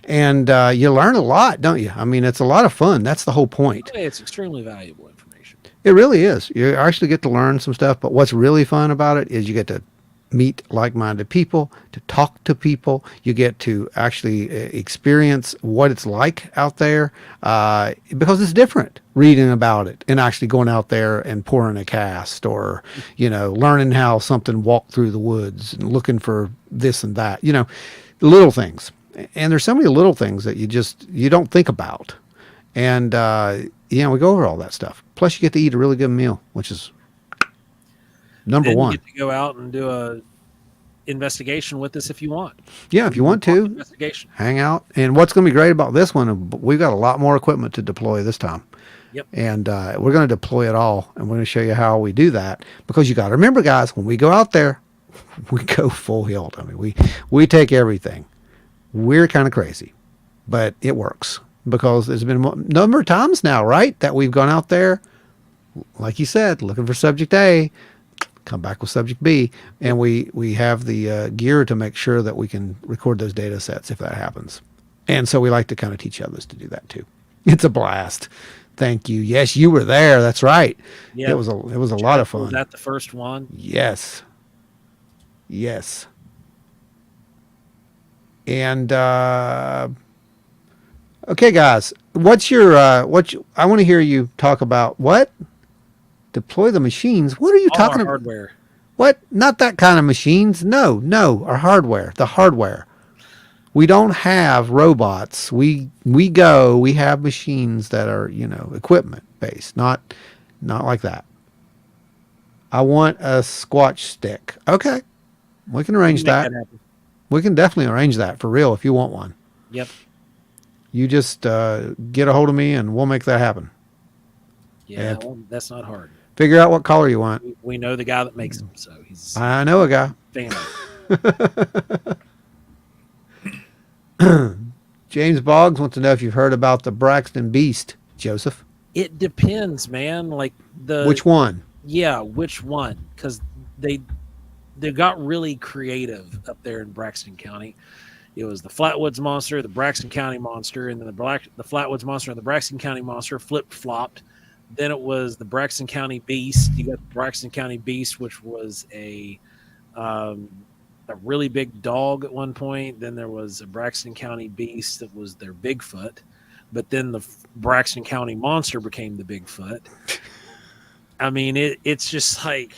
and you learn a lot, don't you? I mean, it's a lot of fun. That's the whole point. It's extremely valuable information. It really is. You actually get to learn some stuff. But what's really fun about it is you get to meet like-minded people, to talk to people. You get to actually experience what it's like out there because it's different reading about it and actually going out there and pouring a cast or, learning how something walked through the woods and looking for this and that, little things. And there's so many little things that you don't think about. And, we go over all that stuff. Plus you get to eat a really good meal, which is number one. You get to go out and do a investigation with us if you want. Yeah, if you want to. Investigation. Hang out. And what's going to be great about this one, we've got a lot more equipment to deploy this time. Yep. And we're going to deploy it all, and we're going to show you how we do that. Because you got to remember, guys, when we go out there, we go full hilt. I mean, we take everything. We're kind of crazy, but it works. Because there's been a number of times now, right, that we've gone out there, like you said, looking for subject A, come back with subject B, and we have the gear to make sure that we can record those data sets if that happens. And so we like to kind of teach others to do that too. It's a blast. Thank you. Yes, you were there. That's right. Yeah, It was a lot of was fun. that the first one? Yes. Yes. And okay, guys, what's your I want to hear you talk about what? Deploy the machines. What are you All talking our about? hardware. What? Not that kind of machines. No, no, our hardware. The hardware. We don't have robots. We have machines that are, equipment based, not like that. I want a squatch stick. Okay. We can We arrange can make that. that happen. We can definitely arrange that for real if you want one. Yep. You just get a hold of me and we'll make that happen. Yeah, And well, that's not hard. figure out what color you want. We know the guy that makes them, so he's a I know a guy. fan. James Boggs wants to know if you've heard about the Braxton Beast, Joseph. It depends, man. Like Which one? Yeah, which one? Because they got really creative up there in Braxton County. It was the Flatwoods Monster, the Braxton County Monster, and then the Flatwoods Monster and the Braxton County Monster flip flopped. Then it was the Braxton County Beast. You got the Braxton County Beast, which was a really big dog at one point. Then there was a Braxton County Beast that was their Bigfoot. But then the Braxton County Monster became the Bigfoot. I mean, it's just like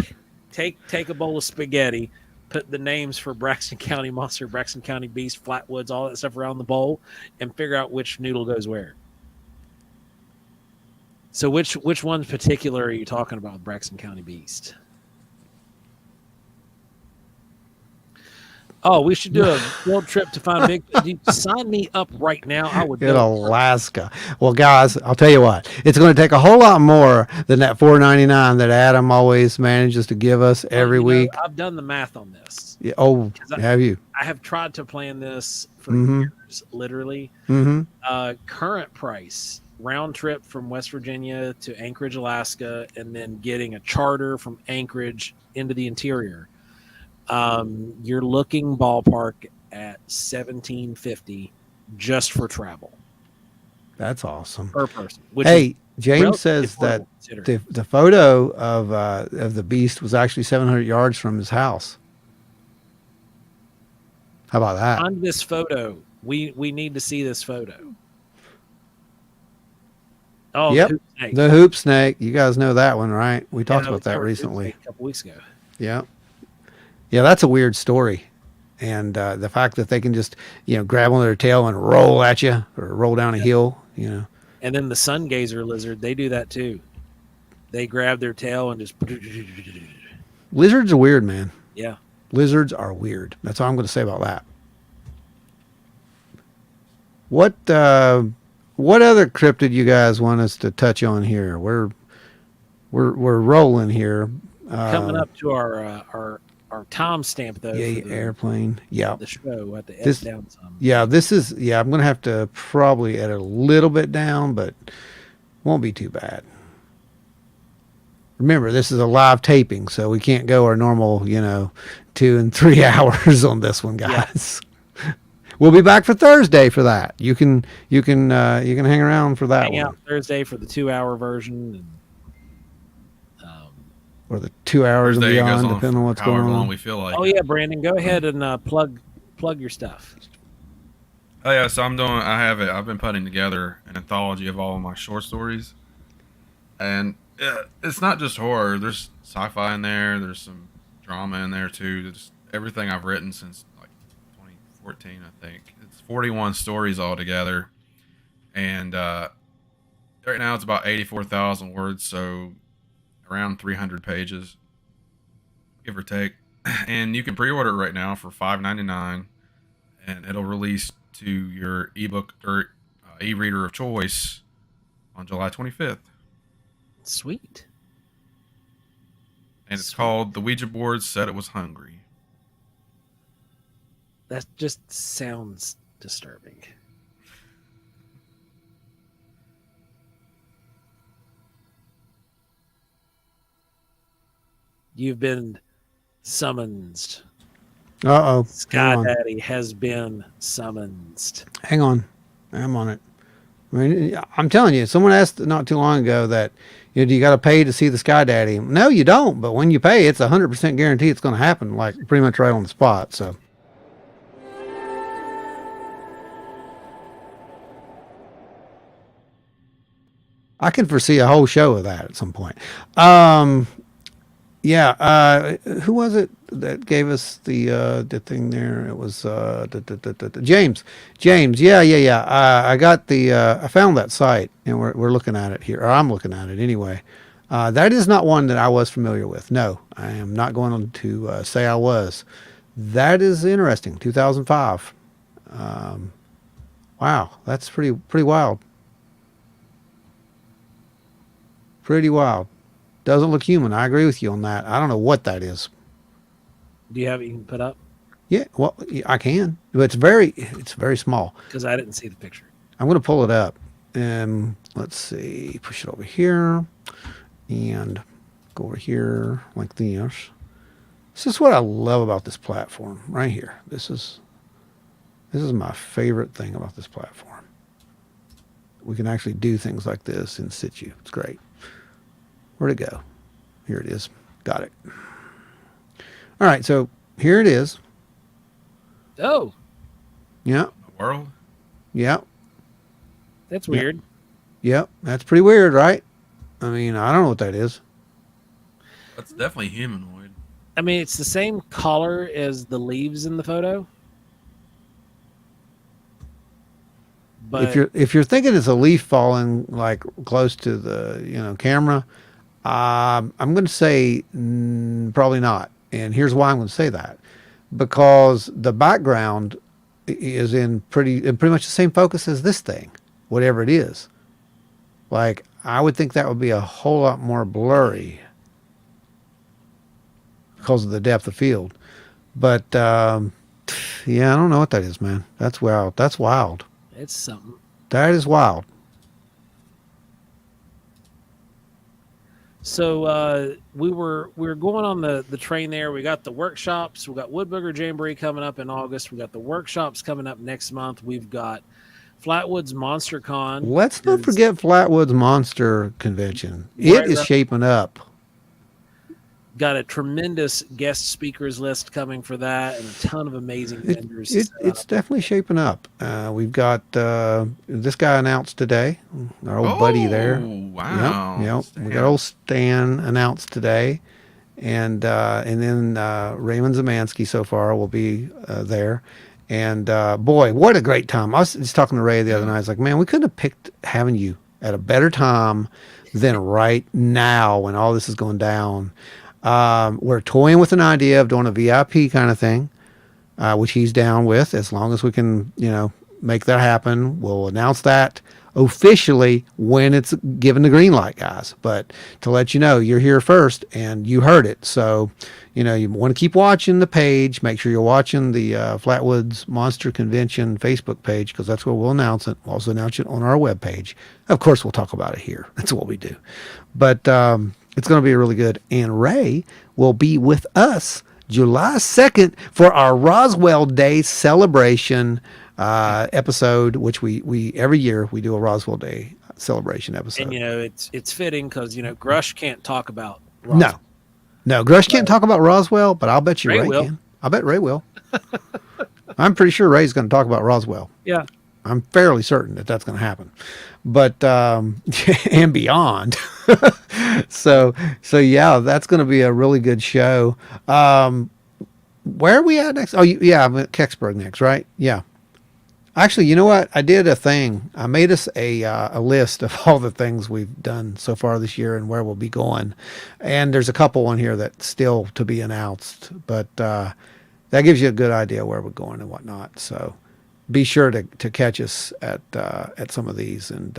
take a bowl of spaghetti, put the names for Braxton County Monster, Braxton County Beast, Flatwoods, all that stuff around the bowl, and figure out which noodle goes where. So which one in particular are you talking about, Braxton County Beast? Oh, we should do a field trip to find Bigfoot. Sign me up right now. I would In go. Alaska. Well, guys, I'll tell you what. It's going to take a whole lot more than that $4.99 that Adam always manages to give us every week. I've done the math on this. Yeah, oh, have you? I have tried to plan this for Mhm. years, literally. Mm-hmm. Current price, round trip from West Virginia to Anchorage, Alaska, and then getting a charter from Anchorage into the interior. You're looking ballpark at $1,750 just for travel That's awesome. per person. Which Hey, is James relatively says that affordable considering. the photo of the beast was actually 700 yards from his house. How about that? Find this photo. We need to see this photo. Oh, Yep. Hoop Snake. The hoop snake. You guys know that one, right? We talked Yeah, about that covered Hoop recently. Snake a couple weeks ago. Yeah. Yeah, that's a weird story. And the fact that they can just, grab on their tail and roll at you or roll down a hill, And then the sun gazer lizard, they do that too. They grab their tail and just Lizards are weird, man. yeah. Lizards are weird. That's all I'm going to say about that. What other cryptid you guys want us to touch on here? We're rolling here. Coming up to our time stamp though. Yeah, for the, airplane. Yeah. the show at the This- down some. Yeah, this is, I'm going to have to probably edit a little bit down, but won't be too bad. Remember, this is a live taping, so we can't go our normal, 2 and 3 hours on this one, guys. We'll be back for Thursday for that. You can hang around for that Hang one, out Thursday for the 2-hour version. And, or the 2 hours and Thursday goes beyond, on depending on what's however going long on. we feel like. oh yeah, Brandon, go ahead and plug your stuff. Oh yeah, so I've been putting together an anthology of all of my short stories, and it's not just horror. There's sci-fi in there. There's some drama in there too. There's everything I've written since like 2014, I think. It's 41 stories altogether, and right now it's about 84,000 words, so around 300 pages, give or take. And you can pre-order it right now for $5.99, and it'll release to your ebook or e-reader of choice on July 25th. Sweet. And it's called The Ouija Board Said It Was Hungry. That just sounds disturbing. You've been summoned. Uh-oh. Sky Daddy has been summoned. Hang on. I'm on it. I mean, I'm telling you, someone asked not too long ago that, do you got to pay to see the Sky Daddy? No, you don't. But when you pay, it's 100% guarantee it's going to happen, like pretty much right on the spot. So. I can foresee a whole show of that at some point. Yeah. Who was it that gave us the thing there? It was James. James. Yeah. I got I found that site, and we're looking at it here. Or I'm looking at it anyway. That is not one that I was familiar with. No, I am not going to say I was. That is interesting. 2005. Wow, that's pretty wild. Pretty wild. Doesn't look human. I agree with you on that. I don't know what that is. Do you have it you can put up? Yeah, well, I can, but it's very small. Because I didn't see the picture. I'm going to pull it up, and let's see, push it over here, and go over here like this. This is what I love about this platform right here. This is my favorite thing about this platform. We can actually do things like this in situ. It's great. Where'd it go? Here it is. Got it. All right, so here it is. Oh, Yeah, The world? yeah, that's Yeah. weird. yeah. That's pretty weird, right? I mean, I don't know what that is. That's definitely humanoid. I mean, it's the same color as the leaves in the photo. But If you're thinking it's a leaf falling like close to the camera, I'm going to say probably not. And here's why I'm going to say that: because the background is in pretty much the same focus as this thing, whatever it is. Like I would think that would be a whole lot more blurry because of the depth of field. But yeah, I don't know what that is, man. That's wild. That's wild. it's something. That is wild. So we were going on the train there. We got the workshops. We got Wood Booger Jamboree coming up in August. We got the workshops coming up next month. We've got Flatwoods Monster Con. Let's not is forget Flatwoods Monster Convention. Right It is around- shaping up. Got a tremendous guest speakers list coming for that, and a ton of amazing vendors. set It's up. definitely shaping up. We've got this guy announced today, our old buddy there. Oh, wow. Yep. We got old Stan announced today, and then Raymond Zemansky so far will be there. And boy, what a great time! I was just talking to Ray the other night. I was like, man, we couldn't have picked having you at a better time than right now when all this is going down. We're toying with an idea of doing a VIP kind of thing, which he's down with, as long as we can, make that happen. We'll announce that officially when it's given the green light, guys. But to let you know, you're here first and you heard it. So, you want to keep watching the page. Make sure you're watching the Flatwoods Monster Convention Facebook page, because that's where we'll announce it. We'll also announce it on our webpage. Of course, we'll talk about it here. That's what we do. But it's going to be really good. And Ray will be with us July 2nd for our Roswell Day celebration episode, which we every year we do a Roswell Day celebration episode. And it's fitting because Grush can't talk about No, Grush can't talk about Roswell, but I'll bet you Ray Ray will. can. I bet Ray will. I'm pretty sure Ray's going to talk about Roswell. Yeah. I'm fairly certain that that's going to happen, but and beyond. so yeah, that's going to be a really good show. Where are we at next? Oh, yeah, I'm at Kecksburg next, right? Yeah. Actually, you know what? I did a thing. I made us a list of all the things we've done so far this year and where we'll be going. And there's a couple on here that's still to be announced, but that gives you a good idea where we're going and whatnot. So be sure to catch us at some of these, and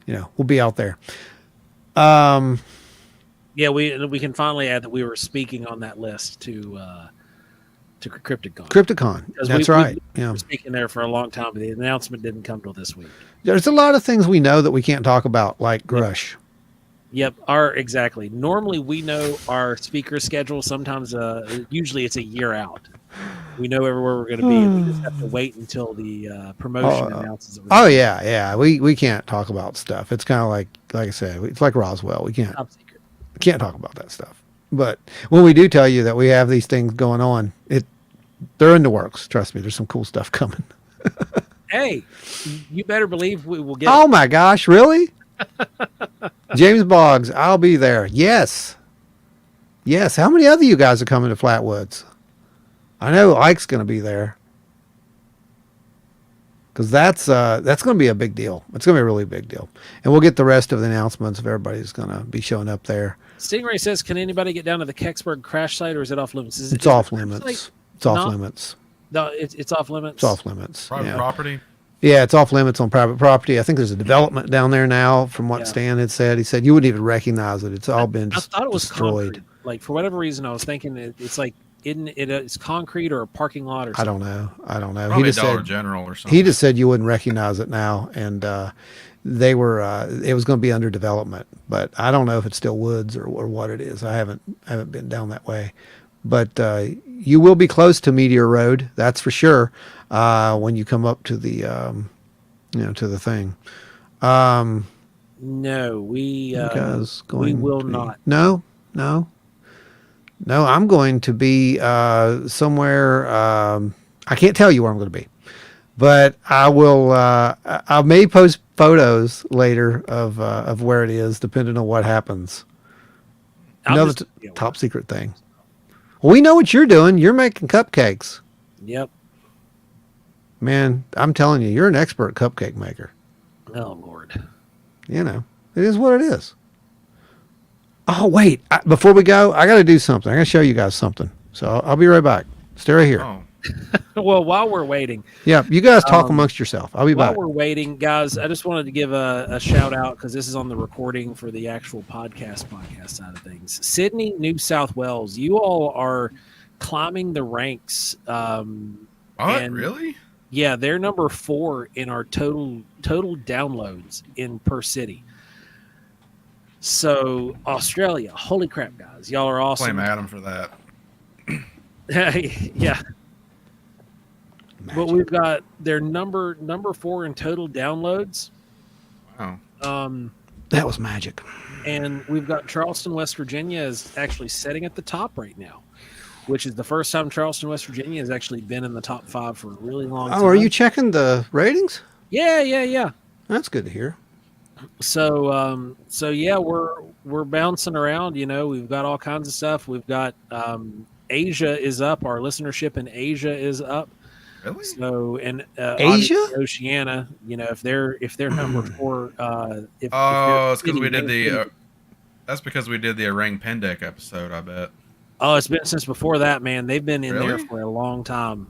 we'll be out there. Yeah, we can finally add that we were speaking on that list to Crypticon. Crypticon. Because That's we right. Yeah. were speaking there for a long time, but the announcement didn't come till this week. There's a lot of things we know that we can't talk about, like Grush. Yep, exactly. Normally we know our speaker schedule. Sometimes, usually it's a year out. We know everywhere we're going to be. We just have to wait until the promotion announces it. Oh yeah. We can't talk about stuff. It's kind of like I said, it's like Roswell. We Top secret. can't talk about that stuff. But when we do tell you that we have these things going on, they're in the works. Trust me, there's some cool stuff coming. Hey, you better believe we will get. Oh my gosh, really? James Boggs, I'll be there. Yes. How many other you guys are coming to Flatwoods? I know Ike's going to be there. Because that's going to be a big deal. It's going to be a really big deal. And we'll get the rest of the announcements if everybody's going to be showing up there. Stingray says, "Can anybody get down to the Kecksburg crash site, or is it off limits?" It's off limits. It's off limits. No, it's off limits. It's off limits. Private property. Yeah, it's off limits on private property. I think there's a development down there now, from what Stan had said. He said you wouldn't even recognize it. It's all been I thought it was destroyed. concrete. Like, for whatever reason, I was thinking it's like it's concrete or a parking lot or something. I don't know. Probably He just Dollar said General or something. he just said you wouldn't recognize it now, and they were it was going to be under development, but I don't know if it's still woods or what it is. I haven't been down that way, but you will be close to Meteor Road, that's for sure. When you come up to the to the thing. No, we Guys we going will to be- not. No, I'm going to be somewhere. I can't tell you where I'm going to be, but I will. I may post photos later of where it is, depending on what happens. Another top secret thing. Well, we know what you're doing. You're making cupcakes. Yep. Man, I'm telling you, you're an expert cupcake maker. Oh Lord. It is what it is. Oh, wait. Before we go, I got to do something. I got to show you guys something. So I'll be right back. Stay right here. Oh, Well, while we're waiting, Yeah, you guys talk amongst yourself. I'll be while back. we're waiting, guys, I just wanted to give a shout out, because this is on the recording for the actual podcast side of things. Sydney, New South Wales, you all are climbing the ranks. what? And- Really? Yeah, they're number 4 in our total downloads in per city. So Australia, holy crap, guys, y'all are awesome. Blame Adam for that. Yeah, but we've got their number 4 in total downloads. Wow. That was magic. And we've got Charleston, West Virginia is actually sitting at the top right now, which is the first time Charleston, West Virginia has actually been in the top 5 for a really long time. Oh, are you checking the ratings? Yeah. That's good to hear. So yeah, we're bouncing around. We've got all kinds of stuff. We've got Asia is up. Our listenership in Asia is up. Really? So and Asia? obviously Oceania. If they're number 4. It's because we did the. That's because we did the Orang Pendek episode. I bet. Oh, it's been since before that, man. They've been in there Really? for a long time.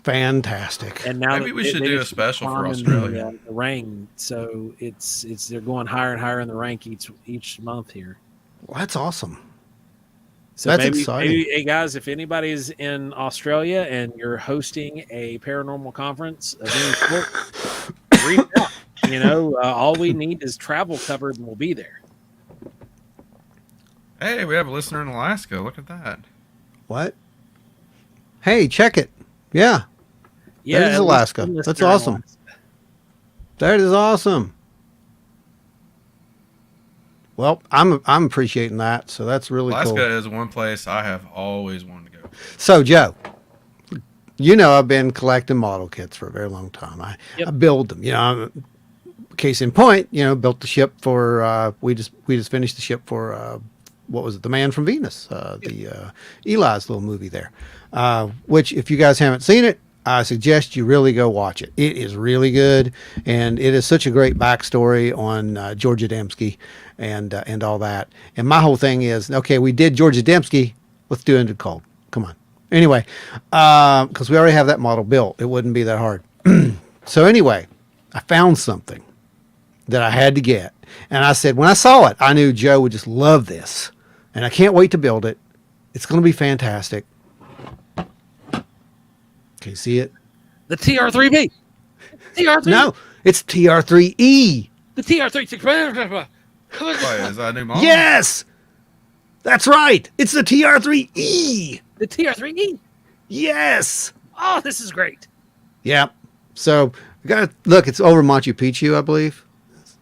Fantastic. And now Maybe we should they do a just special for climbing Australia. the rank. So it's they're going higher and higher in the rank each month here. Well, that's awesome. So That's maybe, exciting. hey guys, if anybody's in Australia and you're hosting a paranormal conference of any sort, reach out. All we need is travel covered, and we'll be there. Hey, we have a listener in Alaska. Look at that. What? Hey, check it. Yeah, Yeah, That is at least Alaska. one That's listener in awesome. Alaska. that is awesome. Well, I'm appreciating that. So that's really Alaska cool. is one place I have always wanted to go. So, Joe, I've been collecting model kits for a very long time. I build them. Case in point, built the ship for. We just finished the ship for. What was it? The Man from Venus. The Eli's little movie there. Which, if you guys haven't seen it, I suggest you really go watch it. It is really good, and it is such a great backstory on George Adamski and all that. And my whole thing is, okay, we did George Adamski, let's do Ended Cold. Come on. Anyway, because we already have that model built, it wouldn't be that hard. So anyway, I found something that I had to get, and I said when I saw it, I knew Joe would just love this, and I can't wait to build it. It's going to be fantastic. Can you see it? The TR3B. TR3. No, it's TR3E. The TR3. Wait, is that a new model? Yes, that's right. It's the TR3E. The TR3E. Yes. Oh, this is great. Yeah. So we got to look. It's over Machu Picchu, I believe.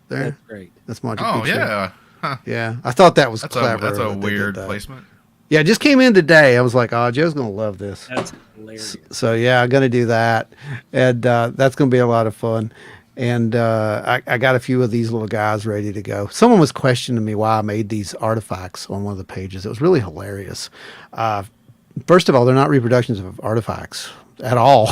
There. That's great. That's Machu Oh Picchu. yeah. Huh. Yeah. I thought that was That's clever. a that they did weird that. placement. Yeah, it just came in today. I was like, oh, Joe's gonna love this. That's hilarious. So yeah, I'm gonna do that, and that's gonna be a lot of fun. And I got a few of these little guys ready to go. Someone was questioning me why I made these artifacts on one of the pages. It was really hilarious. First of all, they're not reproductions of artifacts at all.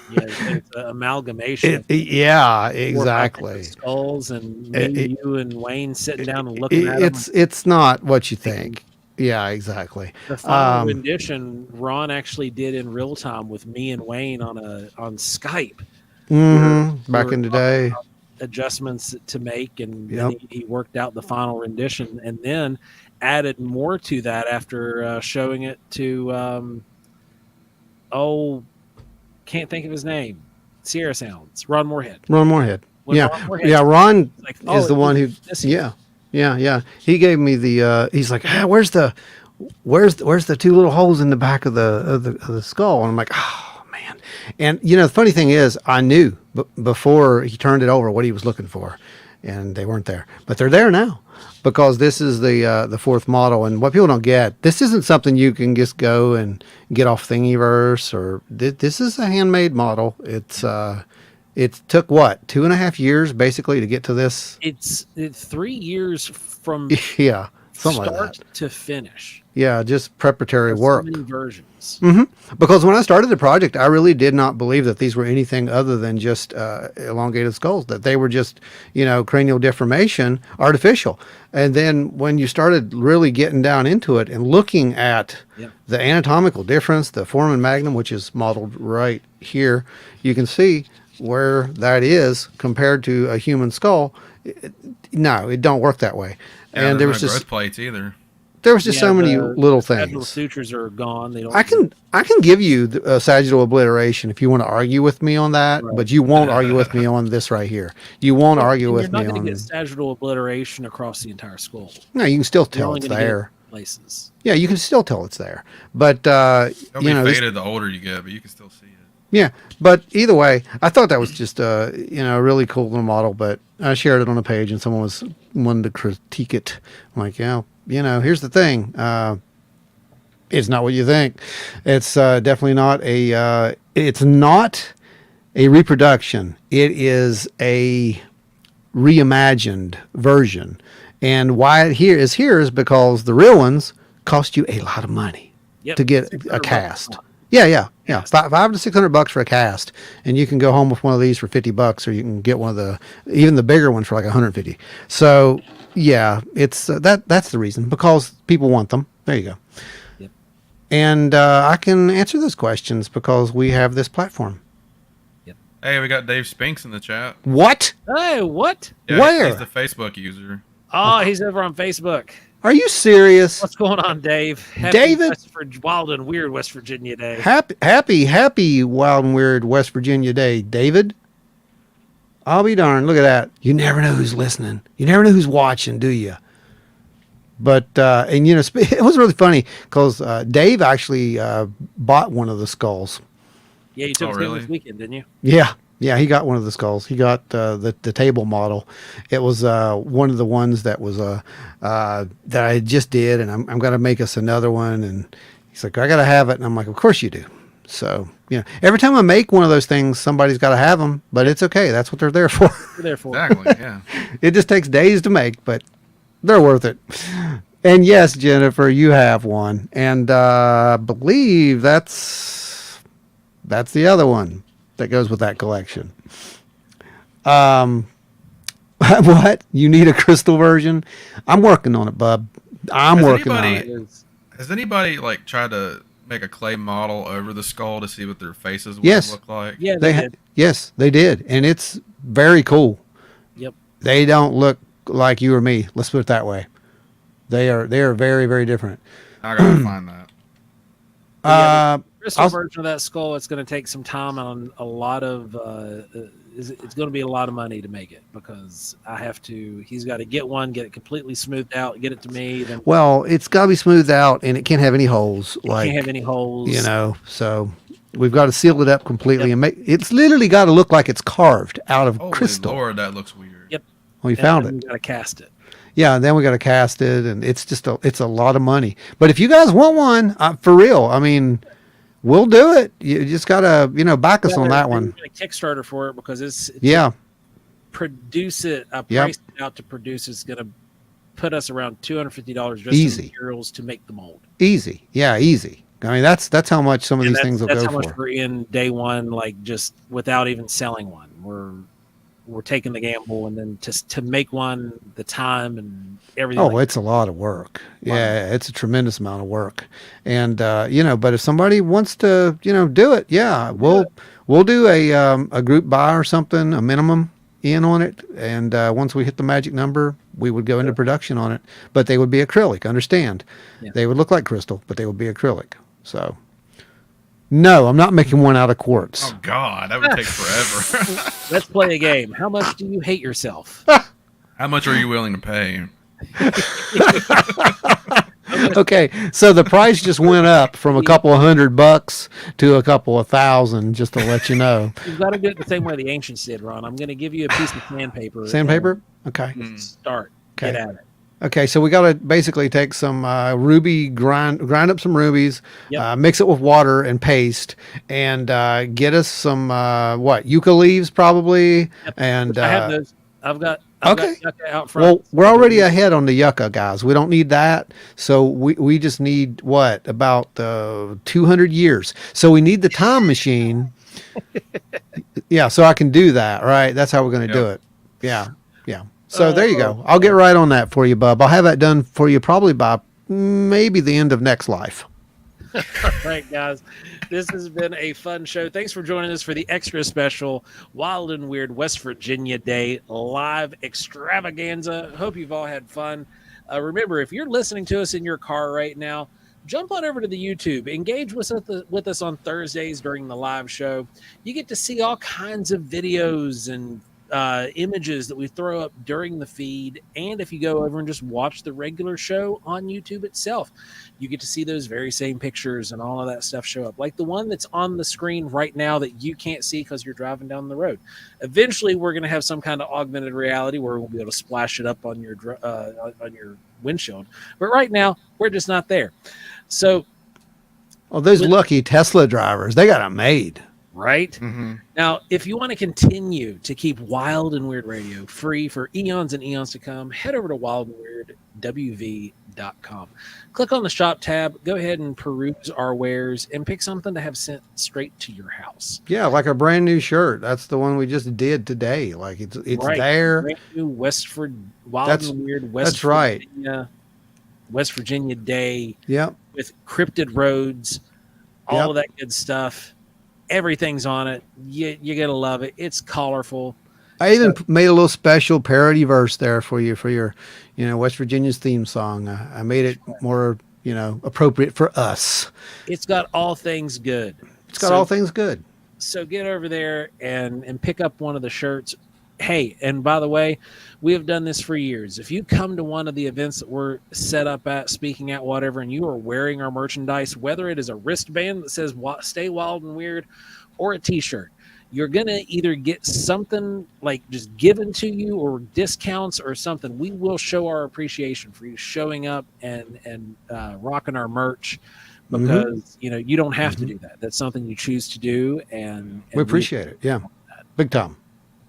Yeah, it's an amalgamation. Yeah, of exactly. Skulls and It- me, you, and Wayne sitting down and looking at them. It's not what you think. Yeah, exactly. The final rendition Ron actually did in real time with me and Wayne on Skype. Back in the day. Adjustments to make, and Yep. then he worked out the final rendition, and then added more to that after showing it to can't think of his name. Sierra Sounds, Ron Moorhead. Ron Moorhead. When Yeah, Ron Moorhead yeah. Ron like, is the one who. this here. Yeah. He gave me the. He's like, where's the two little holes in the back of the skull? And I'm like, oh man. And the funny thing is, I knew before he turned it over what he was looking for, and they weren't there, but they're there now because this is the fourth model. And what people don't get, this isn't something you can just go and get off Thingiverse or this is a handmade model. It took what 2.5 years basically to get to this. It's 3 years from Yeah, something like start that. to finish. Yeah, just preparatory There's work. So many versions. Because when I started the project, I really did not believe that these were anything other than just elongated skulls, that they were just, cranial deformation, artificial. And then when you started really getting down into it and looking at Yeah. the anatomical difference, the foramen magnum, which is modeled right here, you can see where that is compared to a human skull. No, it don't work that way. Yeah, and there there's was no just growth plates either. there was just so many the little sagittal things. sutures are gone. They don't. I can give you sagittal obliteration if you want to argue with me on that, Right. but you won't argue with me on this right here. You won't argue with You're not me going on. to get sagittal obliteration across the entire skull. No, you can still You're tell only it's gonna get it there. places. Yeah, you can still tell it's there. But It'll be this- faded the older you get, but you can still see it. yeah. But either way, I thought that was just a really cool little model. But I shared it on a page, and someone wanted to critique it. I'm like, here's the thing. It's not what you think. It's definitely not a. It's not a reproduction. It is a reimagined version. And why it is here is because the real ones cost you a lot of money Yep. to get a $600 cast. bucks. Yeah. $500 to $600 for a cast, and you can go home with one of these for $50, or you can get one of even the bigger one for like $150. So yeah, it's that's the reason, because people want them. There you go. Yep. And I can answer those questions because we have this platform. Hey, we got Dave Spinks in the chat. What? Hey, what? Yeah, Where? He's the Facebook user. Oh, he's over on Facebook. Are you serious? What's going on, Dave? Happy David? Wild and Weird West Virginia Day. Happy Wild and Weird West Virginia Day, David. I'll be darned. Look at that. You never know who's listening. You never know who's watching, do you? But and it was really funny because Dave actually bought one of the skulls. Yeah, you took Oh, us in really? this weekend, didn't you? Yeah, he got one of the skulls. He got the table model. It was one of the ones that was that I just did, and I'm going to make us another one. And he's like, I got to have it, and I'm like, of course you do. So every time I make one of those things, somebody's got to have them, but it's okay. That's what they're there for. We're there for Exactly. Yeah. It just takes days to make, but they're worth it. And yes, Jennifer, you have one, and I believe that's the other one that goes with that collection. What? You need a crystal version? I'm working on it, bub. I'm Has working on anybody- it. Is- Has anybody tried to make a clay model over the skull to see what their faces would Yes. look like? Yeah, They did. yes, they did, and it's very cool. Yep. They don't look like you or me. Let's put it that way. They are very, very different. I gotta find that. Yeah, crystal I'll- version of that skull. It's going to take some time on a lot of it's going to be a lot of money to make it because he's got to get one, get it completely smoothed out, get it to me. Then Well, it's got to be smoothed out, and it can't have any holes. can't have any holes. So we've got to seal it up completely and make. It's literally got to look like it's carved out of Holy crystal. Lord, that looks weird. Yep. We found And it. we got to cast it. Yeah, and then we got to cast it, and it's a lot of money. But if you guys want one, for real, I mean, we'll do it. You just gotta, back us on that one. A Kickstarter for it because it's Yeah, produce it. I Yep. priced it out to produce. It's going to put us around $250 just Easy. in materials to make the mold. easy. Yeah, easy. I mean, that's how much some of And these things will that's go how much for. we're in day one, like just without even selling one. We're taking the gamble, and then to make one, the time and everything. Oh, it's a lot of work. Yeah, it's a tremendous amount of work. And but if somebody wants to, do it, yeah, we'll do a group buy or something, a minimum in on it. And once we hit the magic number, we would go into production on it. But they would be acrylic. Understand? Yeah. They would look like crystal, but they would be acrylic. So. No, I'm not making one out of quartz. Oh God, that would take forever. Let's play a game. How much do you hate yourself? How much are you willing to pay? Okay, so the price just went up from a couple of $100 to a couple of thousand, just to let you know. You've got to do it the same way the ancients did, Ron. I'm going to give you a piece of sandpaper. Sandpaper? Okay. and Start. Okay. Get at it. Okay, so we got to basically take some ruby, grind up some rubies, Yep. mix it with water and paste, and get us some yucca leaves probably. Yep. And I have those. I've got Okay. yucca out front. well, we're already ahead on the yucca, guys. We don't need that. So we just need about 200 years. So we need the time machine. Yeah, so I can do that, right? That's how we're going to do it. Yeah, yeah. So there you go. I'll get right on that for you, Bub. I'll have that done for you probably by maybe the end of next life. All right, guys. This has been a fun show. Thanks for joining us for the extra special Wild and Weird West Virginia Day live extravaganza. Hope you've all had fun. Remember, if you're listening to us in your car right now, jump on over to the YouTube. Engage with us on Thursdays during the live show. You get to see all kinds of videos and images that we throw up during the feed. And if you go over and just watch the regular show on YouTube itself, you get to see those very same pictures and all of that stuff show up, like the one that's on the screen right now that you can't see because you're driving down the road. Eventually, we're going to have some kind of augmented reality where we'll be able to splash it up on your windshield. But right now, we're just not there. So, Oh, those lucky Tesla drivers, they got it made. right? Mm-hmm. Now, if you want to continue to keep Wild and Weird Radio free for eons and eons to come, head over to wildandweirdwv.com. Click on the shop tab, go ahead and peruse our wares, and pick something to have sent straight to your house. Yeah, like a brand new shirt. That's the one we just did today. Like it's Right. there. Brand new Wild That's- and Weird West that's right. Virginia, West Virginia Day Yep. with cryptid roads, all Yep. of that good stuff. Everything's on it. You're going to love it. It's colorful. I even made a little special parody verse there for you for your, West Virginia's theme song. I made it more, appropriate for us. It's got all things good. It's got all things good. So get over there and pick up one of the shirts. Hey, and by the way, we have done this for years. If you come to one of the events that we're set up at, speaking at, whatever, and you are wearing our merchandise, whether it is a wristband that says "Stay Wild and Weird" or a T-shirt, you're gonna either get something like just given to you or discounts or something. We will show our appreciation for you showing up and rocking our merch. Because you don't have to do that. That's something you choose to do, and We appreciate it. Yeah, big time.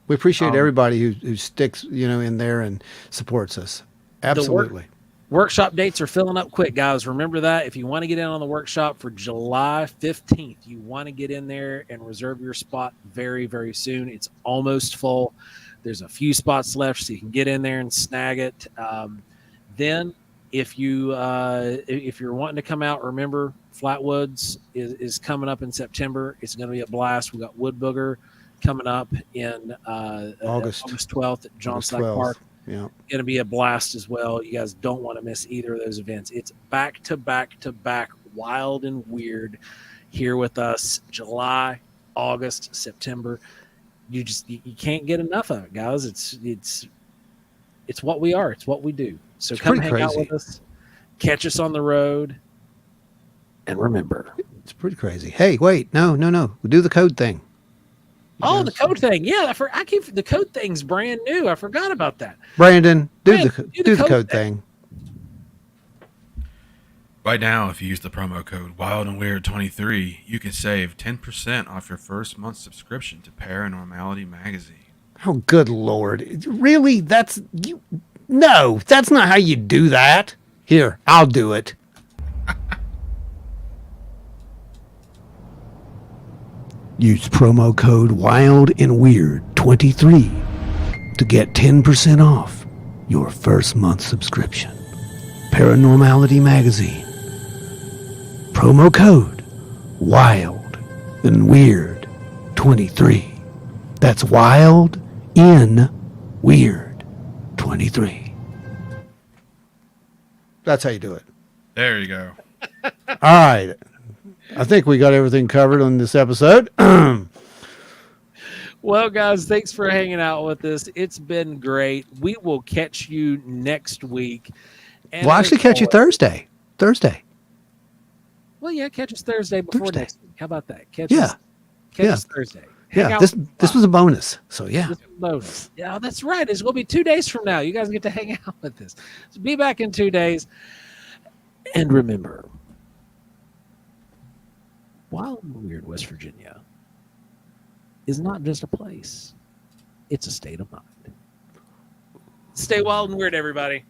We appreciate everybody who sticks, in there and supports us. Absolutely. Workshop dates are filling up quick, guys. Remember that. If you want to get in on the workshop for July 15th, you want to get in there and reserve your spot very, very soon. It's almost full. There's a few spots left, so you can get in there and snag it. Then, if you're wanting to come out, remember Flatwoods is coming up in September. It's going to be a blast. We got Wood Booger coming up in August 12th at Johnson August 12th. Park. Yeah. Going to be a blast as well. You guys don't want to miss either of those events. It's back to back to back, Wild and Weird here with us, July, August, September. you can't get enough of it, guys. It's what we are. It's what we do. So It's come pretty hang out crazy. with us, catch us on the road, and remember. It's pretty crazy. Hey, wait, no. We do the code thing. Oh, the code thing. Yeah, I keep the code thing's brand new. I forgot about that. Brandon, do Brandon, the code thing. Right now, if you use the promo code Wild and Weird 23, you can save 10% off your first month's subscription to Paranormality Magazine. Oh, good Lord. Really? That's you. No, that's not how you do that. Here, I'll do it. Use promo code Wild and Weird 23 to get 10% off your first month subscription. Paranormality Magazine. Promo code Wild and Weird 23. That's Wild in Weird 23. That's how you do it. There you go. All right. I think we got everything covered on this episode. Well, guys, thanks for hanging out with us. It's been great. We will catch you next week. And We'll actually catch you Thursday. Well, yeah, catch us Thursday before Thursday. next week. How about that? Catch Yeah. us Thursday. Hang Yeah, out this with this Bob. was a bonus. So yeah. This is a bonus. Yeah, that's right. It's going to be 2 days from now. You guys get to hang out with us. So be back in 2 days. And remember, Wild and Weird West Virginia is not just a place. It's a state of mind. Stay wild and weird, everybody.